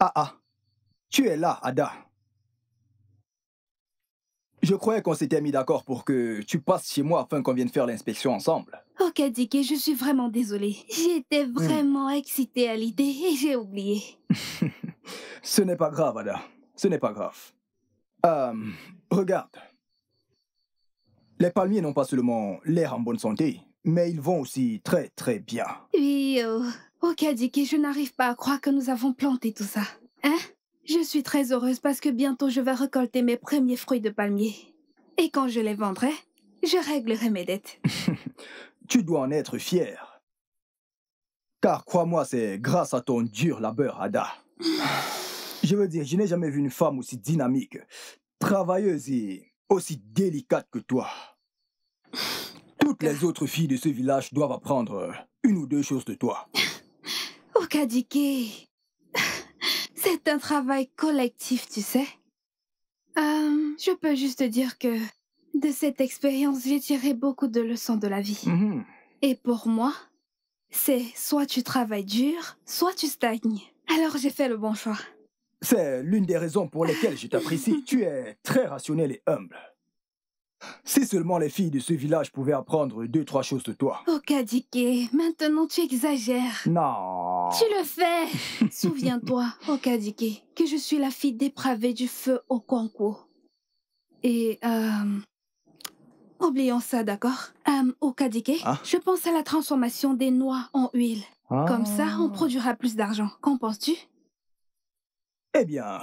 Ah ah, tu es là, Ada. Je croyais qu'on s'était mis d'accord pour que tu passes chez moi afin qu'on vienne faire l'inspection ensemble. Ok, Dicky, je suis vraiment désolée. J'étais vraiment excitée à l'idée et j'ai oublié. Ce n'est pas grave, Ada. Ce n'est pas grave. Regarde. Les palmiers n'ont pas seulement l'air en bonne santé, mais ils vont aussi très très bien. Oui, ok, Dicky, je n'arrive pas à croire que nous avons planté tout ça. Hein? Je suis très heureuse parce que bientôt je vais récolter mes premiers fruits de palmier. Et quand je les vendrai, je réglerai mes dettes. Tu dois en être fier. Car crois-moi, c'est grâce à ton dur labeur, Ada. Je veux dire, je n'ai jamais vu une femme aussi dynamique, travailleuse et aussi délicate que toi. Toutes les autres filles de ce village doivent apprendre une ou deux choses de toi. Ok, Dicky. C'est un travail collectif, tu sais. Je peux juste dire que de cette expérience, j'ai tiré beaucoup de leçons de la vie. Et pour moi, c'est soit tu travailles dur, soit tu stagnes. Alors j'ai fait le bon choix. C'est l'une des raisons pour lesquelles je t'apprécie. Tu es très rationnelle et humble. Si seulement les filles de ce village pouvaient apprendre 2-3 choses de toi. Ok, Dicky, maintenant tu exagères. Non. Tu le fais. Souviens-toi, ok, Dicky, que je suis la fille dépravée du feu au concours. Et, oublions ça, d'accord? Okadike, je pense à la transformation des noix en huile. Comme ça, on produira plus d'argent. Qu'en penses-tu? Eh bien,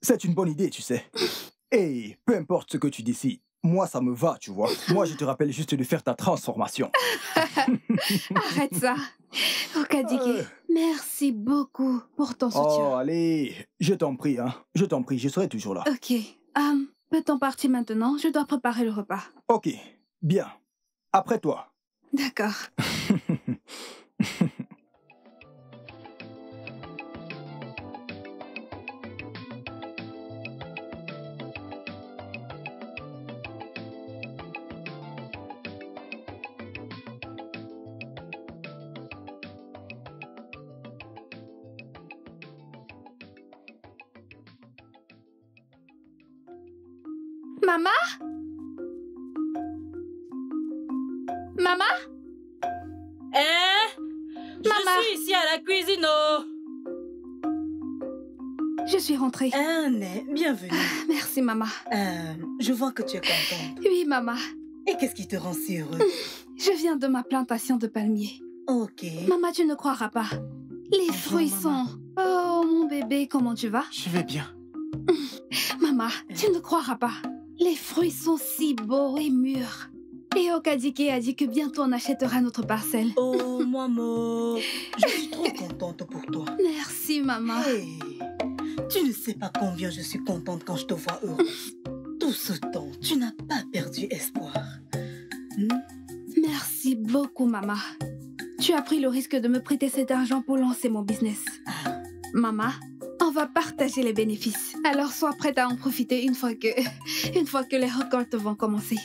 c'est une bonne idée, tu sais. Et peu importe ce que tu décides, moi, ça me va, tu vois. Moi, je te rappelle juste de faire ta transformation. Arrête ça. Okadike, merci beaucoup pour ton soutien. Oh, allez, je t'en prie, hein. Je t'en prie, je serai toujours là. Ok, peut-on partir maintenant? Je dois préparer le repas. Ok, bien. Après toi. D'accord. Maman? Maman? Je suis ici à la cuisine, oh. Je suis rentrée. Anne, bienvenue. Merci, maman. Je vois que tu es contente. Oui, maman. Et qu'est-ce qui te rend si heureuse? Je viens de ma plantation de palmiers. Ok. Maman, tu ne croiras pas. Les fruits sont... Oh, mon bébé, comment tu vas? Je vais bien. Maman, tu ne croiras pas. Les fruits sont si beaux et mûrs. Et Okadike a dit que bientôt on achètera notre parcelle. Oh, maman, je suis trop contente pour toi. Merci, maman. Hey, tu ne sais pas combien je suis contente quand je te vois heureuse. Tout ce temps, tu n'as pas perdu espoir. Merci beaucoup, maman. Tu as pris le risque de me prêter cet argent pour lancer mon business. Maman, on va partager les bénéfices. Alors sois prête à en profiter une fois que les récoltes vont commencer.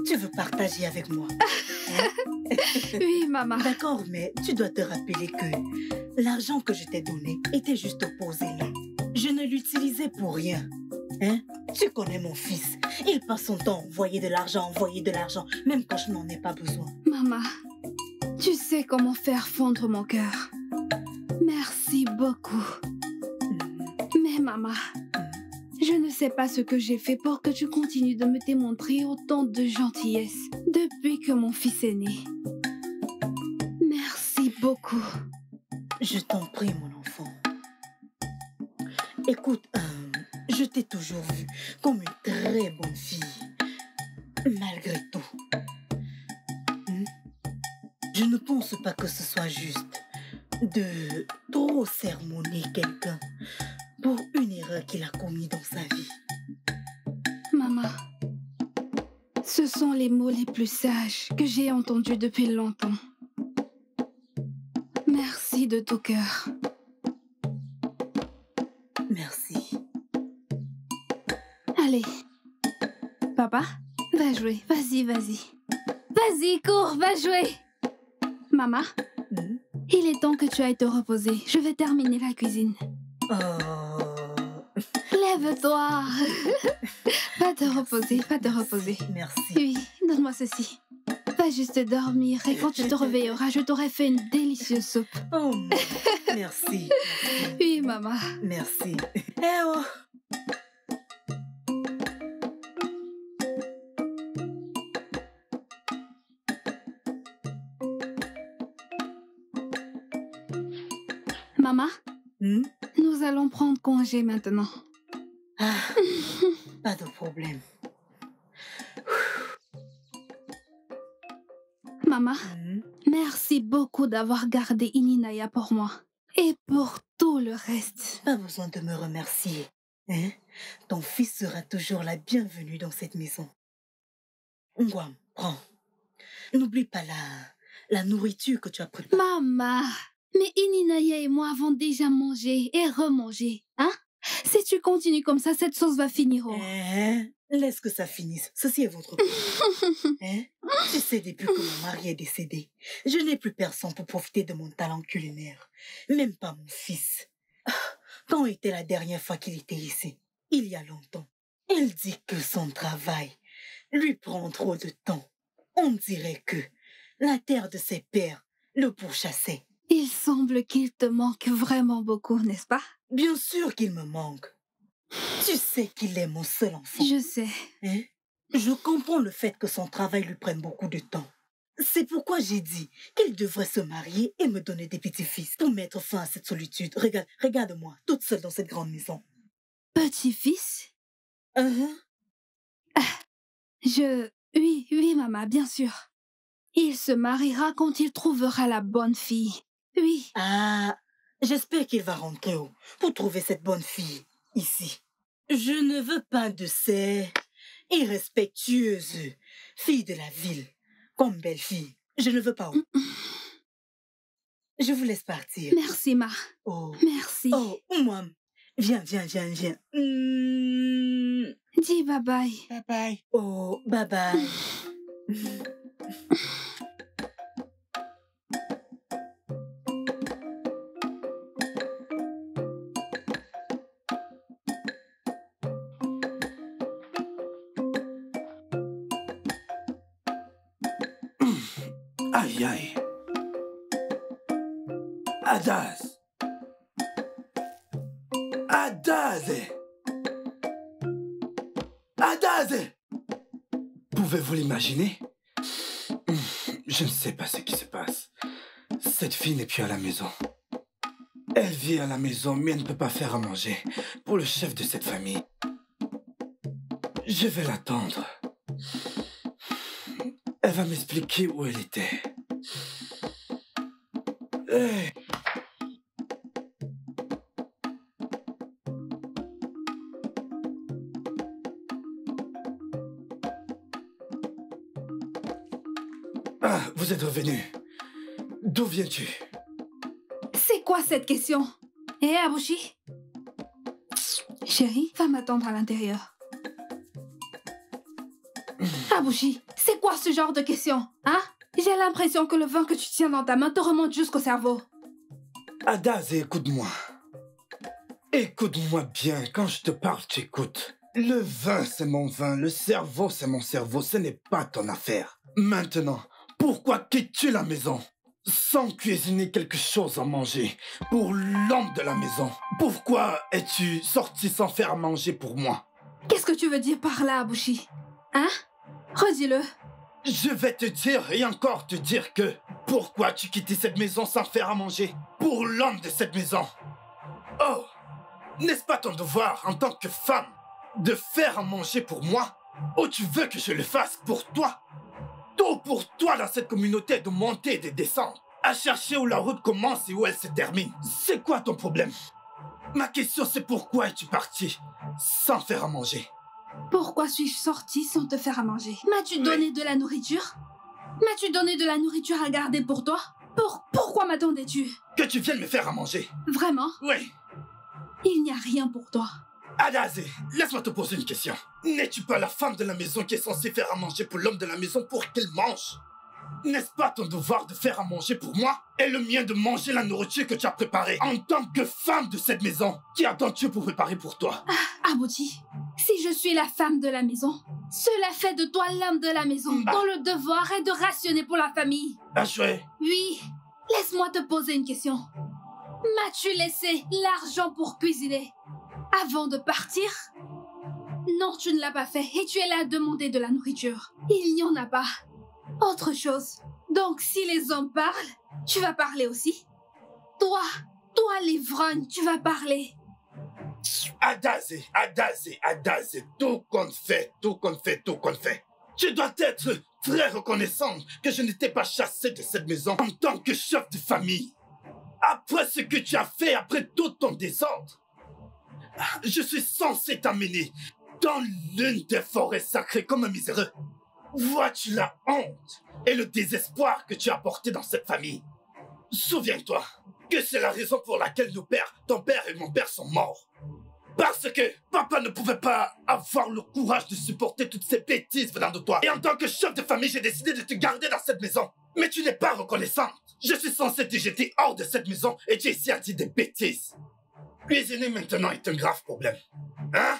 Tu veux partager avec moi? Oui, maman. D'accord, mais tu dois te rappeler que l'argent que je t'ai donné était juste posé là. Je ne l'utilisais pour rien. Tu connais mon fils. Il passe son temps à envoyer de l'argent, même quand je n'en ai pas besoin. Maman, tu sais comment faire fondre mon cœur. Merci beaucoup. Mais maman, je ne sais pas ce que j'ai fait pour que tu continues de me démontrer autant de gentillesse depuis que mon fils est né. Merci beaucoup. Je t'en prie, mon enfant. Écoute, je t'ai toujours vue comme une très bonne fille. Malgré tout. Je ne pense pas que ce soit juste de trop sermonner quelqu'un pour une erreur qu'il a commise dans sa vie. Maman, ce sont les mots les plus sages que j'ai entendus depuis longtemps. Merci de tout cœur. Merci. Allez. Papa, va jouer. Vas-y, vas-y. Vas-y, cours, va jouer. Maman, Il est temps que tu ailles te reposer. Je vais terminer la cuisine. Oh. Lève-toi. Va te reposer, va te reposer. Merci. Oui, donne-moi ceci. Va juste dormir et quand tu te réveilleras, je t'aurai fait une délicieuse soupe. Oh, merci. Oui, maman. Merci. Eh oh. Maman, Hmm? nous allons prendre congé maintenant. Ah, pas de problème. Maman, Hmm? merci beaucoup d'avoir gardé Ininaya pour moi. Et pour tout le reste. Pas besoin de me remercier. Hein? Ton fils sera toujours la bienvenue dans cette maison. Ngwam, prends. N'oublie pas la nourriture que tu as préparée. Maman, mais Ininaya et moi avons déjà mangé et remangé, hein? Si tu continues comme ça, cette sauce va finir au... Hein? Laisse que ça finisse. Ceci est votre problème. Hein? Tu sais, depuis que mon mari est décédé, je n'ai plus personne pour profiter de mon talent culinaire. Même pas mon fils. Quand était la dernière fois qu'il était ici? Il y a longtemps. Il dit que son travail lui prend trop de temps. On dirait que la terre de ses pères le pourchassait. Il semble qu'il te manque vraiment beaucoup, n'est-ce pas? Bien sûr qu'il me manque. Tu sais qu'il est mon seul enfant. Je sais. Hein? Je comprends le fait que son travail lui prenne beaucoup de temps. C'est pourquoi j'ai dit qu'il devrait se marier et me donner des petits-fils pour mettre fin à cette solitude. Regarde-moi, toute seule dans cette grande maison. Petit-fils? Hein? Oui, maman, bien sûr. Il se mariera quand il trouvera la bonne fille. Oui. Ah, j'espère qu'il va rentrer pour trouver cette bonne fille ici. Je ne veux pas de ces irrespectueuses filles de la ville comme belle fille. Je ne veux pas. Je vous laisse partir. Merci, Ma. Oh. Merci. Oh, moi. Viens. Dis bye-bye. Bye-bye. Oh, bye-bye. Aïe, aïe. Adaz. Pouvez-vous l'imaginer? Je ne sais pas ce qui se passe. Cette fille n'est plus à la maison. Elle vit à la maison, mais elle ne peut pas faire à manger pour le chef de cette famille. Je vais l'attendre. Elle va m'expliquer où elle était. Hey. Ah, vous êtes revenu. D'où viens-tu? C'est quoi cette question? Eh, Abushi? Chérie, va m'attendre à l'intérieur. Abushi, c'est quoi ce genre de question? Hein? J'ai l'impression que le vin que tu tiens dans ta main te remonte jusqu'au cerveau. Adaz, écoute-moi. Écoute-moi bien, quand je te parle, tu écoutes. Le vin, c'est mon vin, le cerveau, c'est mon cerveau, ce n'est pas ton affaire. Maintenant, pourquoi quittes-tu la maison sans cuisiner quelque chose à manger pour l'homme de la maison? Pourquoi es-tu sorti sans faire à manger pour moi? Qu'est-ce que tu veux dire par là, Abushi? Hein? Redis-le. Je vais te dire et encore te dire que pourquoi tu quittais cette maison sans faire à manger pour l'homme de cette maison? Oh, n'est-ce pas ton devoir en tant que femme de faire à manger pour moi? Ou tu veux que je le fasse pour toi? Tout pour toi dans cette communauté de monter et de descendre, à chercher où la route commence et où elle se termine. C'est quoi ton problème? Ma question c'est pourquoi es-tu parti sans faire à manger? Pourquoi suis-je sortie sans te faire à manger? M'as-tu donné de la nourriture? M'as-tu donné de la nourriture à garder pour toi? Pourquoi m'attendais-tu? Que tu viennes me faire à manger. Vraiment? Oui. Il n'y a rien pour toi. Adazé, laisse-moi te poser une question. N'es-tu pas la femme de la maison qui est censée faire à manger pour l'homme de la maison pour qu'il mange? N'est-ce pas ton devoir de faire à manger pour moi et le mien de manger la nourriture que tu as préparée en tant que femme de cette maison? Qui attends-tu pour préparer pour toi? Abouti, si je suis la femme de la maison, cela fait de toi l'homme de la maison, dont le devoir est de rationner pour la famille. Achoué. Oui, laisse-moi te poser une question. M'as-tu laissé l'argent pour cuisiner avant de partir? Non, tu ne l'as pas fait et tu es là à demander de la nourriture. Il n'y en a pas. Autre chose. Donc, si les hommes parlent, tu vas parler aussi. Toi, l'ivrogne, tu vas parler. Adazé, tout compte fait. Tu dois être très reconnaissante que je n'étais pas chassé de cette maison en tant que chef de famille. Après ce que tu as fait, après tout ton désordre, je suis censé t'amener dans l'une des forêts sacrées comme un miséreux. Vois-tu la honte et le désespoir que tu as porté dans cette famille? Souviens-toi que c'est la raison pour laquelle nos pères, ton père et mon père sont morts. Parce que papa ne pouvait pas avoir le courage de supporter toutes ces bêtises venant de toi. Et en tant que chef de famille, j'ai décidé de te garder dans cette maison. Mais tu n'es pas reconnaissante. Je suis censé te jeter hors de cette maison et tu es ici à dire des bêtises. Cuisiner maintenant est un grave problème. Hein?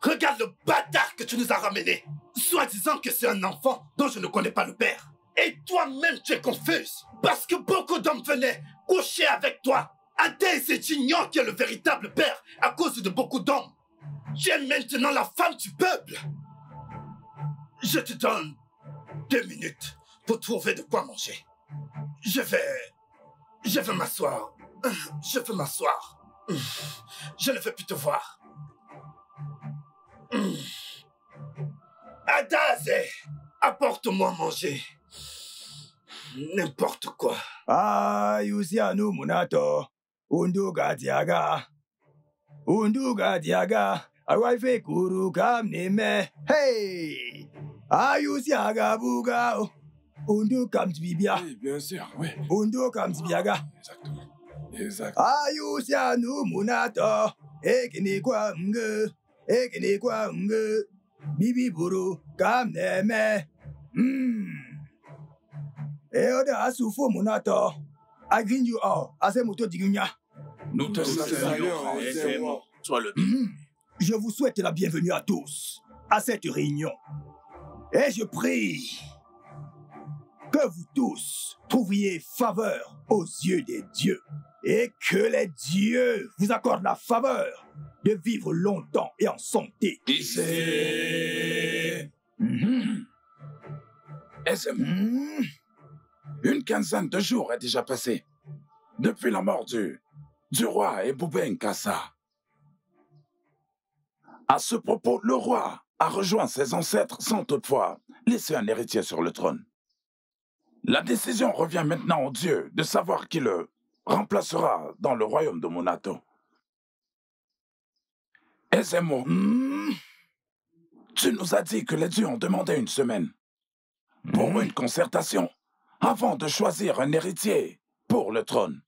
Regarde le bâtard que tu nous as ramené. Soi-disant que c'est un enfant dont je ne connais pas le père. Et toi-même, tu es confuse. Parce que beaucoup d'hommes venaient coucher avec toi. Adès et t'ignores qui est le véritable père à cause de beaucoup d'hommes. Tu es maintenant la femme du peuple. Je te donne 2 minutes pour trouver de quoi manger. Je vais m'asseoir. Je veux m'asseoir. Je ne veux plus te voir. Adazé, apporte-moi à manger. N'importe quoi. Ah, Yusianu Munato. Unduga Diaga. Awaife Kuru Kamneme. Hey! Ah, Yusiaga Buga. Undu Kamtibia. Oui, bien sûr, oui. Undu Kamtibiaga. Exactement. Exact. Ah, Yusianu Munato. Ekini kwa nge. Bibi Buru Kamneme. Eoda Asufo Munato. Agrinju O. Asemoto Digunya. Nous te saluons, aidez-moi. Sois le Je vous souhaite la bienvenue à tous à cette réunion. Et je prie que vous tous trouviez faveur aux yeux des dieux et que les dieux vous accordent la faveur de vivre longtemps et en santé. Ici. Une quinzaine de jours est déjà passée depuis la mort du roi Ebube Nkassa. À ce propos, le roi a rejoint ses ancêtres sans toutefois laisser un héritier sur le trône. La décision revient maintenant aux dieux de savoir qui le remplacera dans le royaume de Munato. Ezemo, tu nous as dit que les dieux ont demandé une semaine pour une concertation avant de choisir un héritier pour le trône.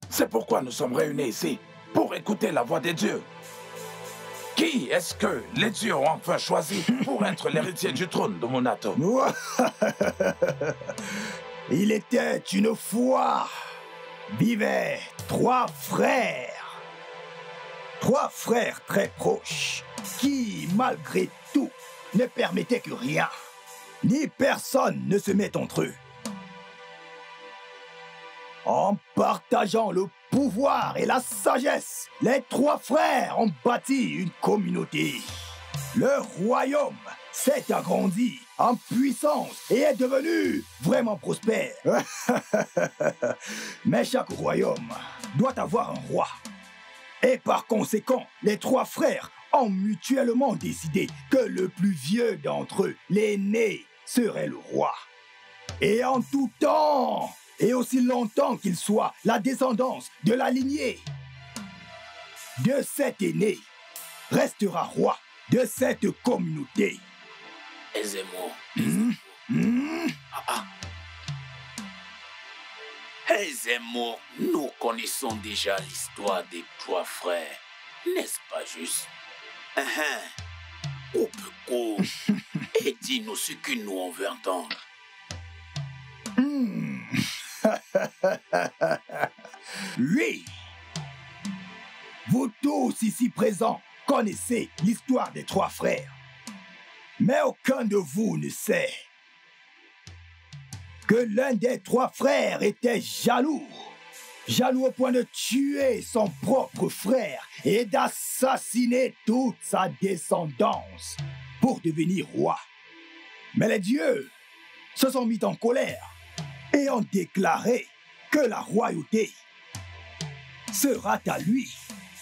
C'est pourquoi nous sommes réunis ici, pour écouter la voix des dieux. Qui est-ce que les dieux ont enfin choisi pour être l'héritier du trône de Munato? Il était une fois, vivaient 3 frères. 3 frères très proches, qui, malgré tout, ne permettaient que rien, ni personne ne se mette entre eux. En partageant le pouvoir et la sagesse, les 3 frères ont bâti une communauté. Le royaume s'est agrandi en puissance et est devenu vraiment prospère. Mais chaque royaume doit avoir un roi. Et par conséquent, les 3 frères ont mutuellement décidé que le plus vieux d'entre eux, l'aîné, serait le roi. Et en tout temps, et aussi longtemps qu'il soit la descendance de la lignée de cet aîné, restera roi de cette communauté. Ezemo. Ezemo, nous connaissons déjà l'histoire des 3 frères, n'est-ce pas juste? Opeko et dis-nous ce que nous on veut entendre. Oui. Vous tous ici présents connaissez l'histoire des 3 frères. Mais aucun de vous ne sait que l'un des 3 frères était jaloux. Jaloux au point de tuer son propre frère et d'assassiner toute sa descendance pour devenir roi. Mais les dieux se sont mis en colère et ont déclaré que la royauté sera à lui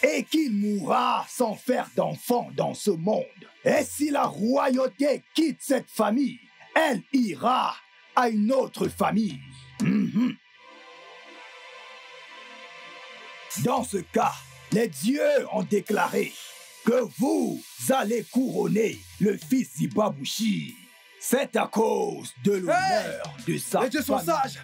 et qu'il mourra sans faire d'enfant dans ce monde. Et si la royauté quitte cette famille, elle ira à une autre famille. Dans ce cas, les dieux ont déclaré que vous allez couronner le fils d'Ibabushi. C'est à cause de l'honneur de sa famille. Les dieux sont sages.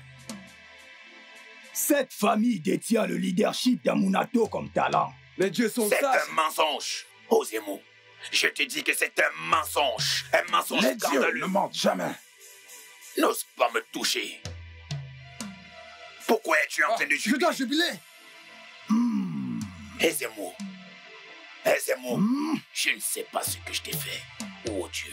Cette famille détient le leadership d'Amunato comme talent. Les dieux sont sages. C'est un mensonge, Ozemo. Je te dis que c'est un mensonge. Un mensonge Les dieux scandaleux. ne mentent jamais. N'ose pas me toucher. Pourquoi es-tu en train de Je jubiler? dois jubiler. Ezemo, je ne sais pas ce que je t'ai fait, oh Dieu,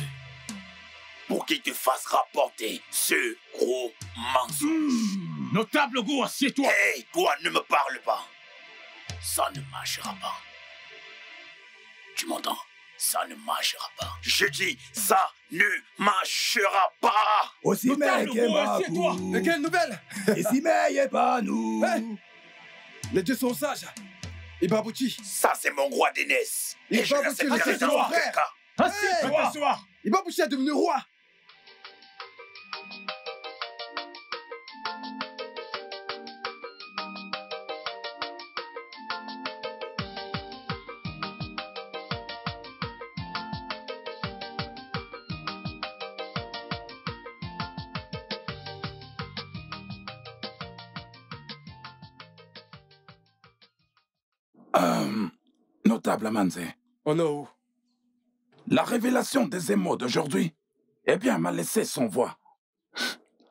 pour qu'il te fasse rapporter ce gros mensonge. Notable Go, assieds-toi. Hey, toi, ne me parle pas. Ça ne marchera pas. Tu m'entends? Ça ne marchera pas. Je dis, ça ne marchera pas. Aussi Notable mais Go, assieds-toi. Et quelle nouvelle? Et si mais pas nous. Hey. Les dieux sont sages. Ibabuchi. Ça, c'est mon roi d'Enès. Et je Ibabuchi, l'accepterai le dans frère. aucun cas. Assieds-toi. T'asseoir. Ibabuchi est devenu roi. Notable Amanze, Oh non. la révélation des émaux d'aujourd'hui, eh bien, m'a laissé sans voix.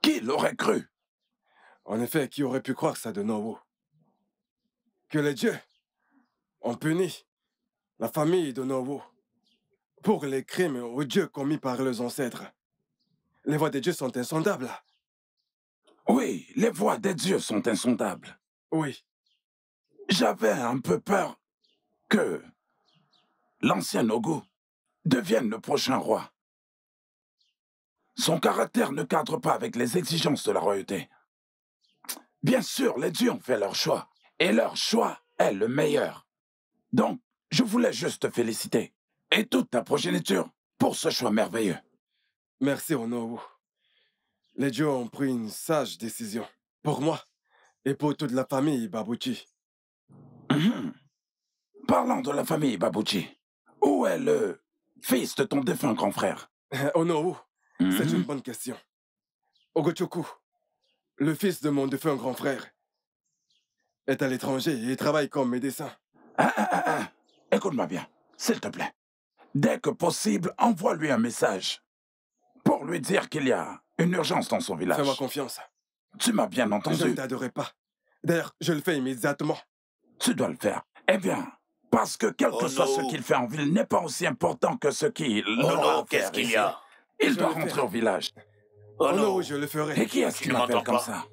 Qui l'aurait cru? En effet, qui aurait pu croire ça de Nowo? Que les dieux ont puni la famille de Nowo pour les crimes odieux commis par leurs ancêtres. Les voix des dieux sont insondables. Oui, les voix des dieux sont insondables. Oui. J'avais un peu peur que l'ancien Nogu devienne le prochain roi. Son caractère ne cadre pas avec les exigences de la royauté. Bien sûr, les dieux ont fait leur choix, et leur choix est le meilleur. Donc, je voulais juste te féliciter, et toute ta progéniture, pour ce choix merveilleux. Merci, Onowu. Les dieux ont pris une sage décision. Pour moi et pour toute la famille Ibabuchi. Parlant de la famille Babuchi, où est le fils de ton défunt grand frère? Onowu, c'est une bonne question. Ogochoku, le fils de mon défunt grand frère, est à l'étranger et travaille comme médecin. Écoute-moi bien, s'il te plaît. Dès que possible, envoie-lui un message pour lui dire qu'il y a une urgence dans son village. Fais-moi confiance. Tu m'as bien Je ne entendu. t'adorerai pas. D'ailleurs, je le fais immédiatement. Tu dois le faire. Eh bien, parce que quel que soit ce qu'il fait en ville n'est pas aussi important que ce qu'il Oh aura à non, qu'est-ce faire qu'il ici. y a? Il Je doit vais le rentrer faire. au village. Oh non, Onowu, je le ferai. Et qui est-ce Tu qui ne m'appelle m'entends comme pas? ça?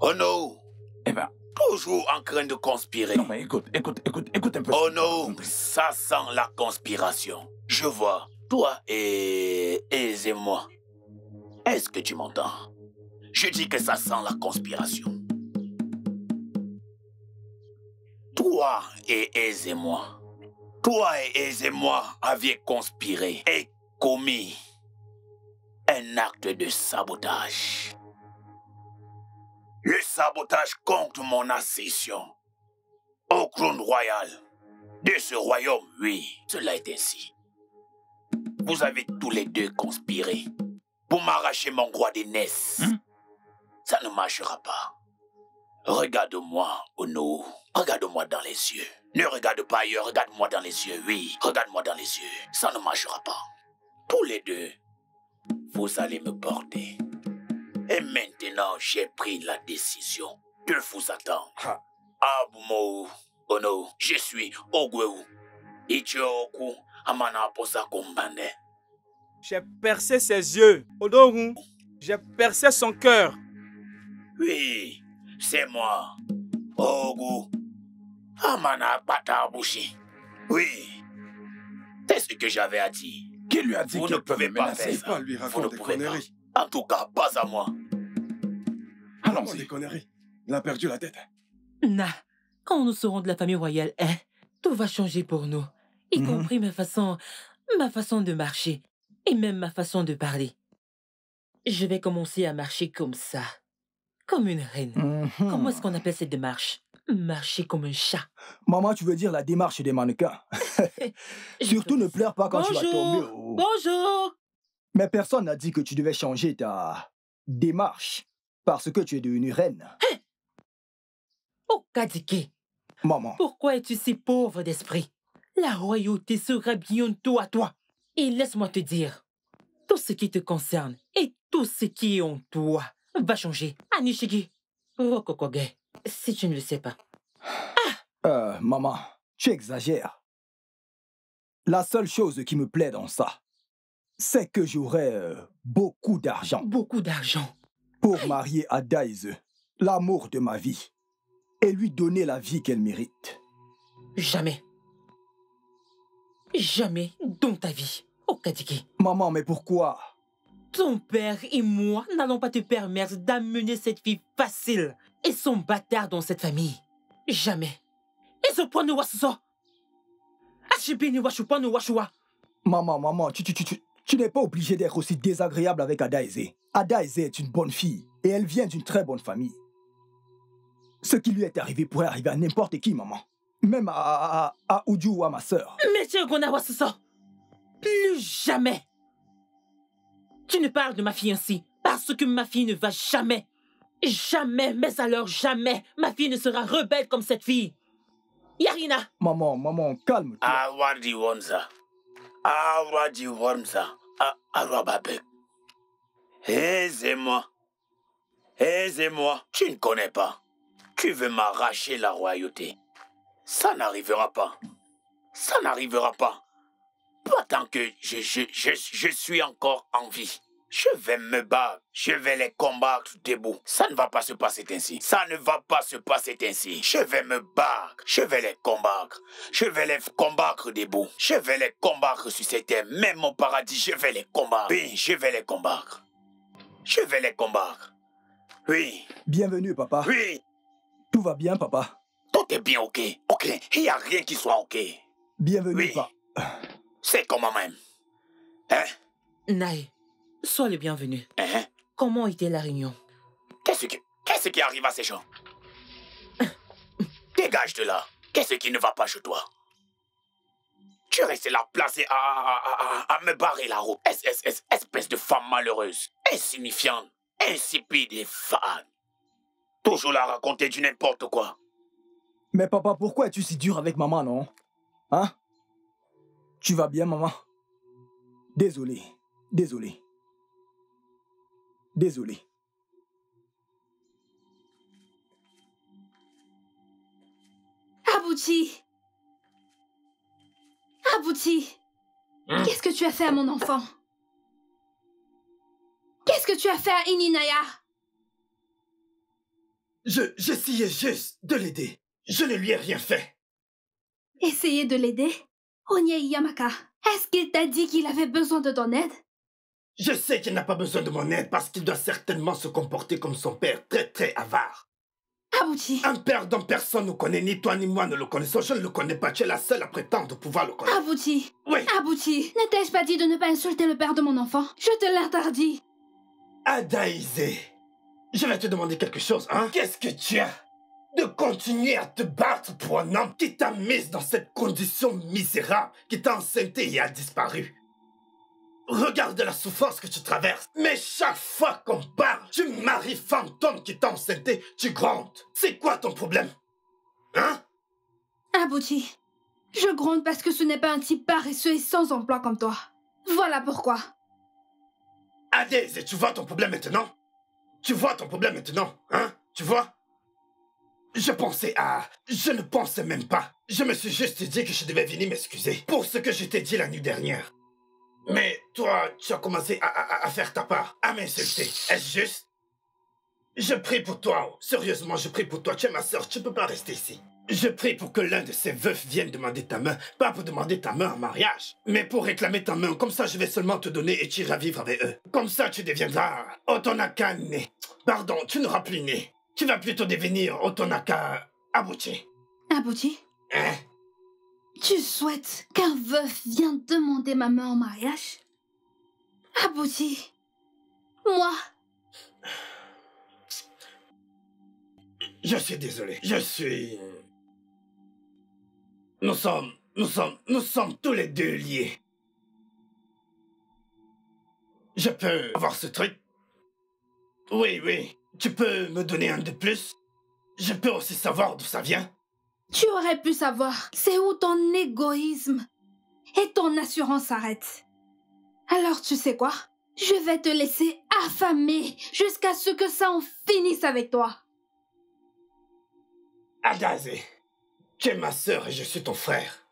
Oh non, Eh bien, toujours en train de conspirer. non mais écoute un peu. Oh ce que je vais te non, raconter. ça sent la conspiration. Je vois, toi et moi. Est-ce que tu m'entends? Je dis que ça sent la conspiration. Toi et moi. Toi et moi aviez conspiré et commis un acte de sabotage. Le sabotage contre mon accession au trône royal de ce royaume, oui, cela est ainsi. Vous avez tous les deux conspiré pour m'arracher mon roi d'aînesse. Ça ne marchera pas. Regarde-moi, Ono. Regarde-moi dans les yeux. Ne regarde pas ailleurs, regarde-moi dans les yeux, oui. Regarde-moi dans les yeux. Ça ne marchera pas. Tous les deux, vous allez me porter. Et maintenant, j'ai pris la décision de vous attendre. Abumo, Ono, je suis Ogweu. Ichioku, Amana Posa Kumbane. J'ai percé ses yeux, Odoru. J'ai percé son cœur. Oui, c'est moi, Ogu. Amana Patabushi. Oui, c'est ce que j'avais à dire. Qui lui a dit Vous qu'il ne pouvez peut pas menacer? faire ça. Pas lui Vous ne raconter des pouvez pas. conneries. En tout cas, pas à moi. Allons-y. Allons-y. Des conneries. Il a perdu la tête. Na, quand nous serons de la famille royale, tout va changer pour nous. Y compris ma façon de marcher. Et même ma façon de parler. Je vais commencer à marcher comme ça. Comme une reine. Comment est-ce qu'on appelle cette démarche? Marcher comme un chat. Maman, tu veux dire la démarche des mannequins? Surtout ne pleure pas quand tu vas tomber. Oh. Bonjour. Mais personne n'a dit que tu devais changer ta démarche parce que tu es devenue reine. Okadike, Maman, pourquoi es-tu si pauvre d'esprit? La royauté sera bientôt à toi. Et laisse-moi te dire, tout ce qui te concerne et tout ce qui est en toi va changer. Anishigi, Rokokoge, si tu ne le sais pas. maman, tu exagères. La seule chose qui me plaît dans ça, c'est que j'aurai beaucoup d'argent Beaucoup d'argent. pour marier Adaïse, l'amour de ma vie, et lui donner la vie qu'elle mérite. Jamais. Jamais dans ta vie, Okadike. Maman, mais pourquoi? Ton père et moi n'allons pas te permettre d'amener cette fille facile et son bâtard dans cette famille. Jamais. Et ce point de Wasuso. Ashibini Washupa no Washua. Maman, tu n'es pas obligé d'être aussi désagréable avec Adaïse. Adaïse est une bonne fille et elle vient d'une très bonne famille. Ce qui lui est arrivé pourrait arriver à n'importe qui, maman. Même à Uju ou à ma sœur. Monsieur Gona Wasuso. Plus jamais. Tu ne parles de ma fille ainsi parce que ma fille ne va jamais. Jamais, mais alors jamais, ma fille ne sera rebelle comme cette fille. Yarina. Maman, calme-toi. Awadi Wonza. Awadi Wonza. Arababek. Aisez-moi. Aisez-moi. Tu ne connais pas. Tu veux m'arracher la royauté. Ça n'arrivera pas. Ça n'arrivera pas. Pas tant que je suis encore en vie. Je vais me battre. Je vais les combattre debout. Ça ne va pas se passer ainsi. Ça ne va pas se passer ainsi. Je vais me battre. Je vais les combattre. Je vais les combattre debout. Je vais les combattre sur cette terre. Même au paradis, je vais les combattre. Oui, je vais les combattre. Je vais les combattre. Oui. Bienvenue, papa. Oui. Tout va bien, papa? Tout est bien ok. Ok. Il n'y a rien qui soit ok. Bienvenue, Oui. papa. C'est comment même. Hein? Naï, sois le bienvenu. Hein? Comment était la réunion? Qu'est-ce qui arrive à ces gens? Dégage de là. Qu'est-ce qui ne va pas chez toi? Tu restes là placé à me barrer la route. Espèce de femme malheureuse, insignifiante, insipide et fade. Toujours là à raconter du n'importe quoi. Mais papa, pourquoi es-tu si dur avec maman, non? Hein? Tu vas bien, maman? Désolé. Abouti, qu'est-ce que tu as fait à mon enfant? Qu'est-ce que tu as fait à Ininaya? J'essayais juste de l'aider. Je ne lui ai rien fait. Essayer de l'aider? Onyei Yamaka, est-ce qu'il t'a dit qu'il avait besoin de ton aide? Je sais qu'il n'a pas besoin de mon aide parce qu'il doit certainement se comporter comme son père, très très avare. Abouti. Un père dont personne ne connaît, ni toi ni moi ne le connaissons. Je ne le connais pas, tu es la seule à prétendre pouvoir le connaître. Abouti. Oui. Abouti, ne t'ai-je pas dit de ne pas insulter le père de mon enfant? Je te l'interdis. Adaïse, je vais te demander quelque chose, hein? Qu'est-ce que tu as de continuer à te battre pour un homme qui t'a mise dans cette condition misérable, qui t'a enceinté et a disparu? Regarde la souffrance que tu traverses. Mais chaque fois qu'on parle du mari fantôme qui t'a enceinté, tu grondes. C'est quoi ton problème? Hein? Abouti, je gronde parce que ce n'est pas un type paresseux et sans emploi comme toi. Voilà pourquoi. Adès, tu vois ton problème maintenant? Tu vois ton problème maintenant, hein? Tu vois? Je ne pensais même pas. Je me suis juste dit que je devais venir m'excuser pour ce que je t'ai dit la nuit dernière. Mais toi, tu as commencé à faire ta part, à m'insulter. Est-ce juste? Je prie pour toi. Sérieusement, je prie pour toi. Tu es ma sœur, tu ne peux pas rester ici. Je prie pour que l'un de ces veufs vienne demander ta main. Pas pour demander ta main en mariage, mais pour réclamer ta main. Comme ça, je vais seulement te donner et tu iras vivre avec eux. Comme ça, tu deviendras Otonaka né. Pardon, tu n'auras plus né. Tu vas plutôt devenir Otonaka Abuchi. Abuchi? Hein? Tu souhaites qu'un veuf vienne demander ma main en mariage? Abuchi, moi... Je suis désolé. Nous sommes tous les deux liés. Je peux avoir ce truc? Oui. Tu peux me donner un de plus? Je peux aussi savoir d'où ça vient? Tu aurais pu savoir. C'est où ton égoïsme et ton assurance s'arrêtent. Alors tu sais quoi? Je vais te laisser affamer jusqu'à ce que ça en finisse avec toi. Adase, tu es ma sœur et je suis ton frère.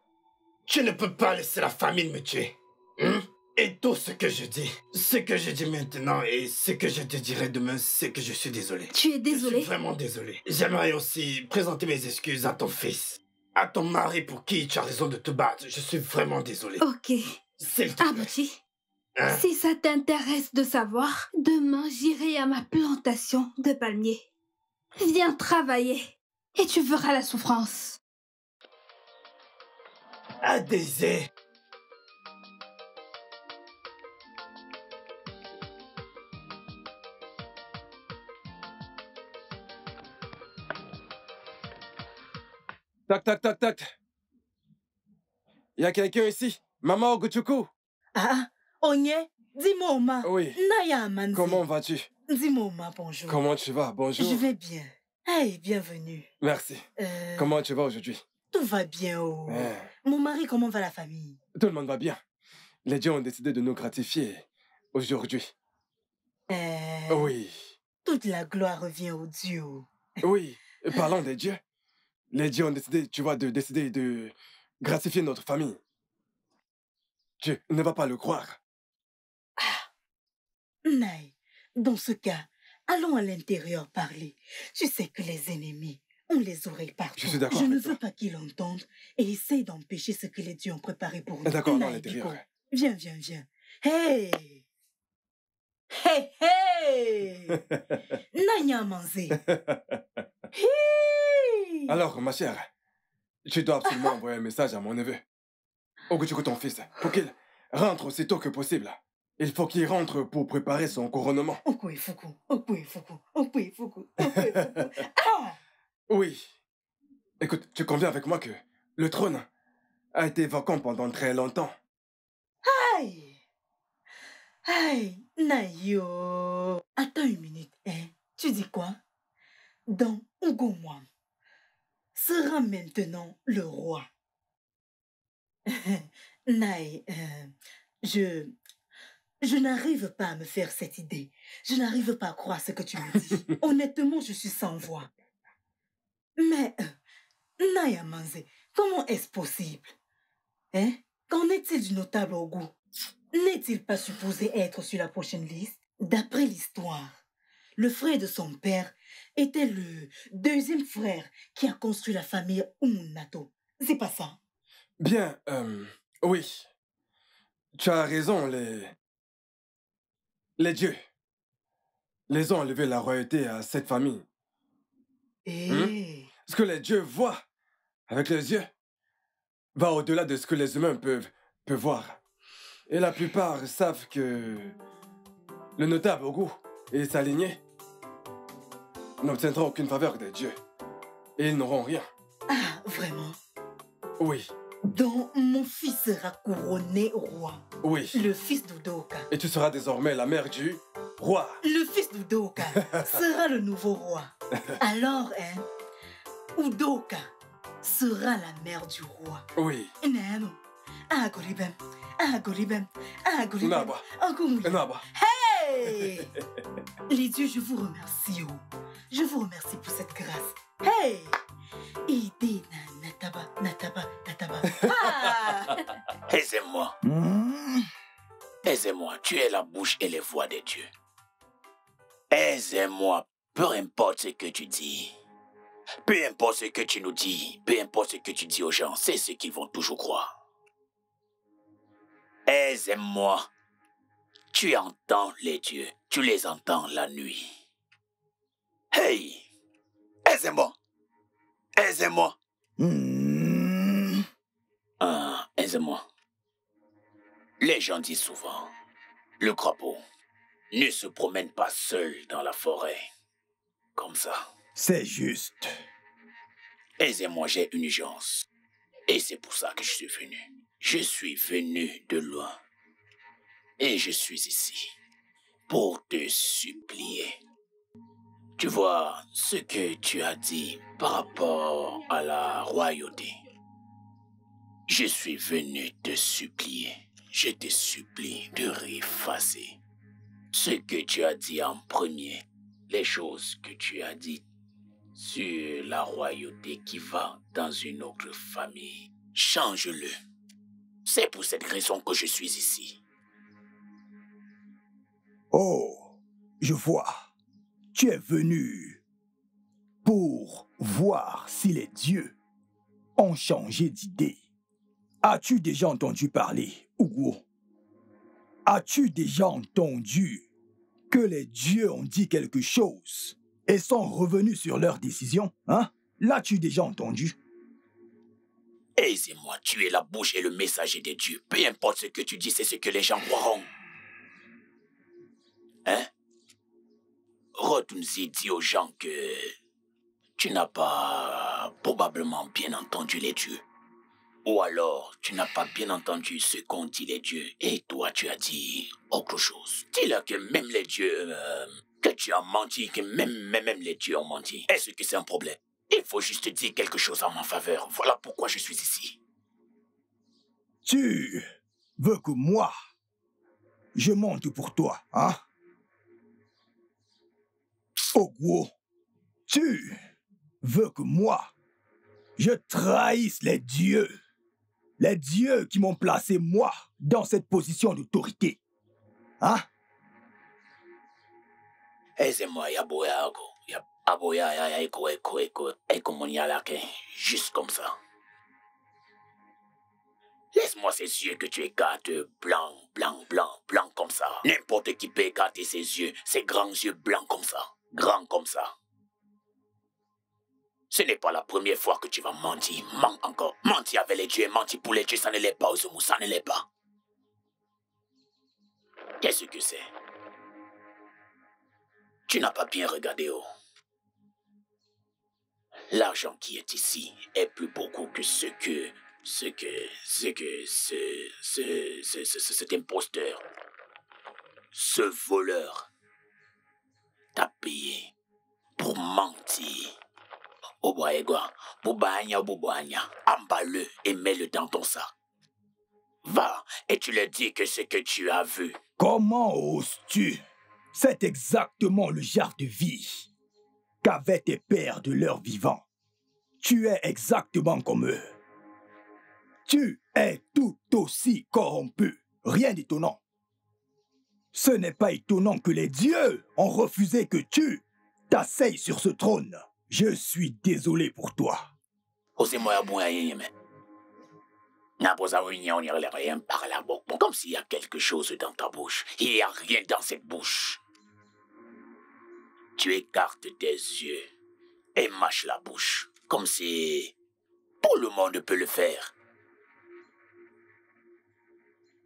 Tu ne peux pas laisser la famine me tuer. Hein? Et tout ce que je dis maintenant et ce que je te dirai demain, c'est que je suis désolé. Tu es désolé? Je suis vraiment désolé. J'aimerais aussi présenter mes excuses à ton fils, à ton mari pour qui tu as raison de te battre. Je suis vraiment désolé. Ok. S'il te plaît. Abuchi, Hein? si ça t'intéresse de savoir, demain j'irai à ma plantation de palmiers. Viens travailler et tu verras la souffrance. Adese. Tac. Il y a quelqu'un ici. Maman Oguchuku. Ah, Onye, dis-moi Oma. Oui. Naya Manzi. Comment vas-tu? Dis-moi Oma, bonjour. Comment tu vas? Bonjour. Je vais bien. Hey, bienvenue. Merci. Comment tu vas aujourd'hui? Tout va bien, oh. Mon mari, comment va la famille? Tout le monde va bien. Les dieux ont décidé de nous gratifier aujourd'hui. Oui. Toute la gloire revient aux dieux. Oui. Parlons des dieux. Les dieux ont décidé, de gratifier notre famille. Tu ne vas pas le croire. Ah, Naï, dans ce cas, allons à l'intérieur parler. Tu sais que les ennemis ont les oreilles partout. Je suis d'accord. Je ne veux pas qu'ils l'entendent et essaye d'empêcher ce que les dieux ont préparé pour nous. D'accord, dans l'intérieur. Viens. Hey! Nanya Manzi. Hey! Alors, ma chère, tu dois absolument envoyer un message à mon neveu. Oguchuku, ton fils, pour qu'il rentre aussitôt que possible. Il faut qu'il rentre pour préparer son couronnement. Okuifuku. Ah! Oui. Écoute, tu conviens avec moi que le trône a été vacant pendant très longtemps. Aïe, Nayo. Attends une minute, hein. Tu dis quoi? Donc, Ugumwam sera maintenant le roi. Naï, je n'arrive pas à me faire cette idée. Je n'arrive pas à croire ce que tu me dis. Honnêtement, je suis sans voix. Mais, Naya Manze, comment est-ce possible? Hein? Qu'en est-il du notable Ogu? N'est-il pas supposé être sur la prochaine liste? D'après l'histoire, le frère de son père était le deuxième frère qui a construit la famille Umunato. C'est pas ça? Bien, oui. Tu as raison, les dieux. Les ont enlevé la royauté à cette famille. Ce que les dieux voient avec les yeux va au-delà de ce que les humains peuvent voir. Et la plupart savent que le notable Ogu et sa lignée n'obtiendront aucune faveur des dieux. Et ils n'auront rien. Ah, vraiment? Oui. Donc, mon fils sera couronné roi. Oui. Le fils d'Udoka. Et tu seras désormais la mère du roi. Le fils d'Udoka sera le nouveau roi. Alors, Udoka sera la mère du roi. Oui. Naba. Naba. Hey! Les dieux, je vous remercie. Oh. Je vous remercie pour cette grâce. Hey! Idé nataba, nataba, nataba. Ah! Aisez-moi. Aisez-moi. Tu es la bouche et les voix des dieux. Aisez-moi. Peu importe ce que tu dis. Peu importe ce que tu nous dis. Peu importe ce que tu dis aux gens. C'est ce qu'ils vont toujours croire. Aisez-moi. Tu entends les dieux. Tu les entends la nuit. Hey! Aisez-moi. Aisez-moi. Aisez-moi. Les gens disent souvent, le crapaud ne se promène pas seul dans la forêt. Comme ça. C'est juste. Aisez-moi, j'ai une urgence. Et c'est pour ça que je suis venu. Je suis venu de loin. Et je suis ici pour te supplier. Tu vois ce que tu as dit par rapport à la royauté. Je suis venu te supplier. Je te supplie de réeffacer ce que tu as dit en premier. Les choses que tu as dites sur la royauté qui va dans une autre famille. Change-le. C'est pour cette raison que je suis ici. Oh, je vois. Tu es venu pour voir si les dieux ont changé d'idée. As-tu déjà entendu parler, Hugo? As-tu déjà entendu que les dieux ont dit quelque chose et sont revenus sur leur décision, hein? L'as-tu déjà entendu? Aisez-moi, tu es la bouche et le messager des dieux. Peu importe ce que tu dis, c'est ce que les gens croiront. Hein? Retourne-y, dis aux gens que tu n'as pas probablement bien entendu les dieux. Ou alors, tu n'as pas bien entendu ce qu'ont dit les dieux et toi, tu as dit autre chose. Dis-leur que même les dieux, que tu as menti, que même les dieux ont menti. Est-ce que c'est un problème? Il faut juste dire quelque chose en ma faveur. Voilà pourquoi je suis ici. Tu veux que moi, je monte pour toi, hein? Ogwo, tu veux que moi, je trahisse les dieux qui m'ont placé moi dans cette position d'autorité, hein? Aisez-moi, juste comme ça. Laisse-moi ces yeux que tu écartes blanc, blanc, blanc, blanc comme ça. N'importe qui peut écarter ses yeux, ces grands yeux blancs comme ça. Grand comme ça. Ce n'est pas la première fois que tu vas mentir. Mens encore. Mentir avec les dieux, mentir pour les dieux, ça ne l'est pas, Ozumu, ça ne l'est pas. Qu'est-ce que c'est? Tu n'as pas bien regardé, oh. L'argent qui est ici est plus beaucoup que cet imposteur, ce voleur t'a payé pour mentir. Oboaegwa, Boubanya, emballe-le et mets-le dans ton sac. Va, et tu leur dis que ce que tu as vu. Comment oses-tu? C'est exactement le genre de vie qu'avaient tes pères de leur vivant. Tu es exactement comme eux. Tu es tout aussi corrompu. Rien d'étonnant. Ce n'est pas étonnant que les dieux ont refusé que tu t'asseyes sur ce trône. Je suis désolé pour toi. Comme s'il y a quelque chose dans ta bouche. Il n'y a rien dans cette bouche. Tu écartes tes yeux et mâches la bouche. Comme si tout le monde peut le faire.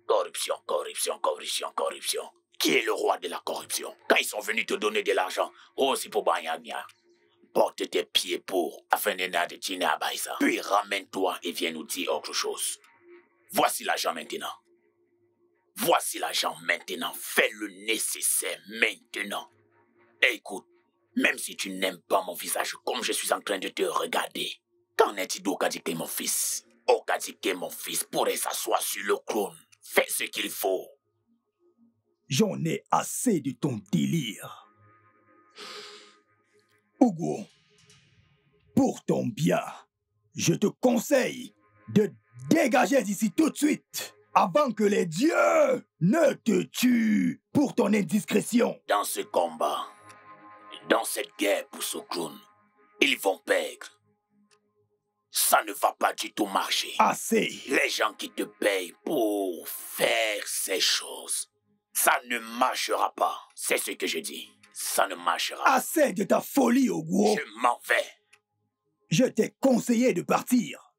Corruption, corruption, corruption, corruption. Qui est le roi de la corruption? Quand ils sont venus te donner de l'argent, oh, c'est pour Banyagna. Porte tes pieds pour afin de Tina Abaïsa. Puis ramène-toi et viens nous dire autre chose. Voici l'argent maintenant. Voici l'argent maintenant. Fais le nécessaire maintenant. Et écoute, même si tu n'aimes pas mon visage comme je suis en train de te regarder, qu'en est-il d'Okadike, mon fils? Okadike, mon fils, pourrait s'asseoir sur le trône. Fais ce qu'il faut. J'en ai assez de ton délire. Hugo, pour ton bien, je te conseille de dégager d'ici tout de suite avant que les dieux ne te tuent pour ton indiscrétion. Dans ce combat, dans cette guerre pour Sokroun, ils vont perdre. Ça ne va pas du tout marcher. Assez. Les gens qui te payent pour faire ces choses, ça ne marchera pas. C'est ce que je dis. Ça ne marchera pas. Assez de ta folie, Hugo. Je m'en vais. Je t'ai conseillé de partir.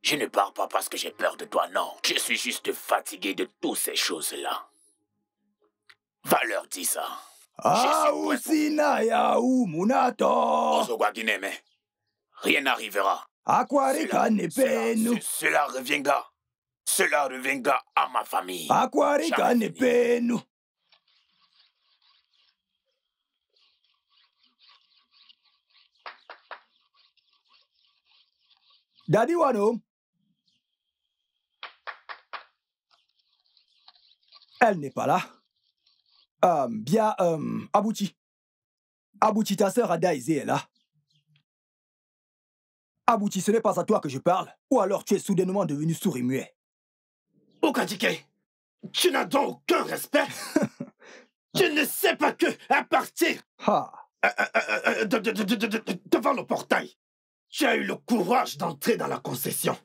Je ne pars pas parce que j'ai peur de toi, non. Je suis juste fatigué de toutes ces choses-là. Va leur dire ça. Ausina yaou munato. Osoguagineme. Rien n'arrivera. Aquarika nepenu. Cela reviendra. Cela reviendra à ma famille. Aquarika nepenu. Daddy Wano. Elle n'est pas là. Abouti. Abouti, ta sœur Adaïsé est là. Abouti, ce n'est pas à toi que je parle. Ou alors tu es soudainement devenu sourd et muet. Okadike, tu n'as donc aucun respect. Tu ne sais pas que, à partir devant le portail, tu as eu le courage d'entrer dans la concession.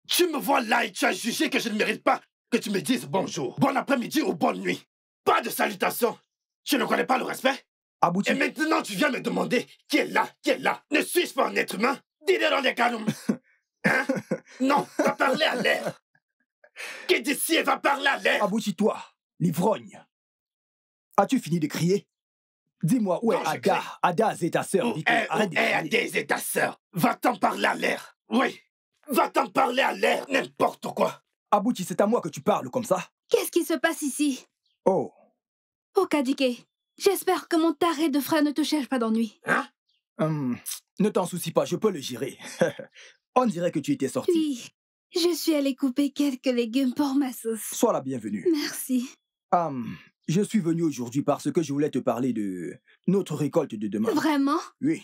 Tu me vois là et tu as jugé que je ne mérite pas que tu me dises bonjour, bon après-midi ou bonne nuit. Pas de salutation. Tu ne connais pas le respect? Abouti. Et maintenant tu viens me demander qui est là, qui est là. Ne suis-je pas un être humain? Dis-le dans les canons. Hein? Non, va parler à l'air. Qui d'ici va parler à l'air? Abouti-toi, l'ivrogne. As-tu fini de crier? Dis-moi où est Ada? Ada, c'est ta sœur. Où est Ada, c'est ta sœur? Va-t'en parler à l'air. Oui, va-t'en parler à l'air, n'importe quoi. Abouti, c'est à moi que tu parles comme ça? Qu'est-ce qui se passe ici? Oh. Okadike, j'espère que mon taré de frère ne te cherche pas d'ennui. Hein? Ne t'en soucie pas, je peux le gérer. On dirait que tu étais sorti. Oui, je suis allée couper quelques légumes pour ma sauce. Sois la bienvenue. Merci. Je suis venu aujourd'hui parce que je voulais te parler de notre récolte de demain. Vraiment? Oui.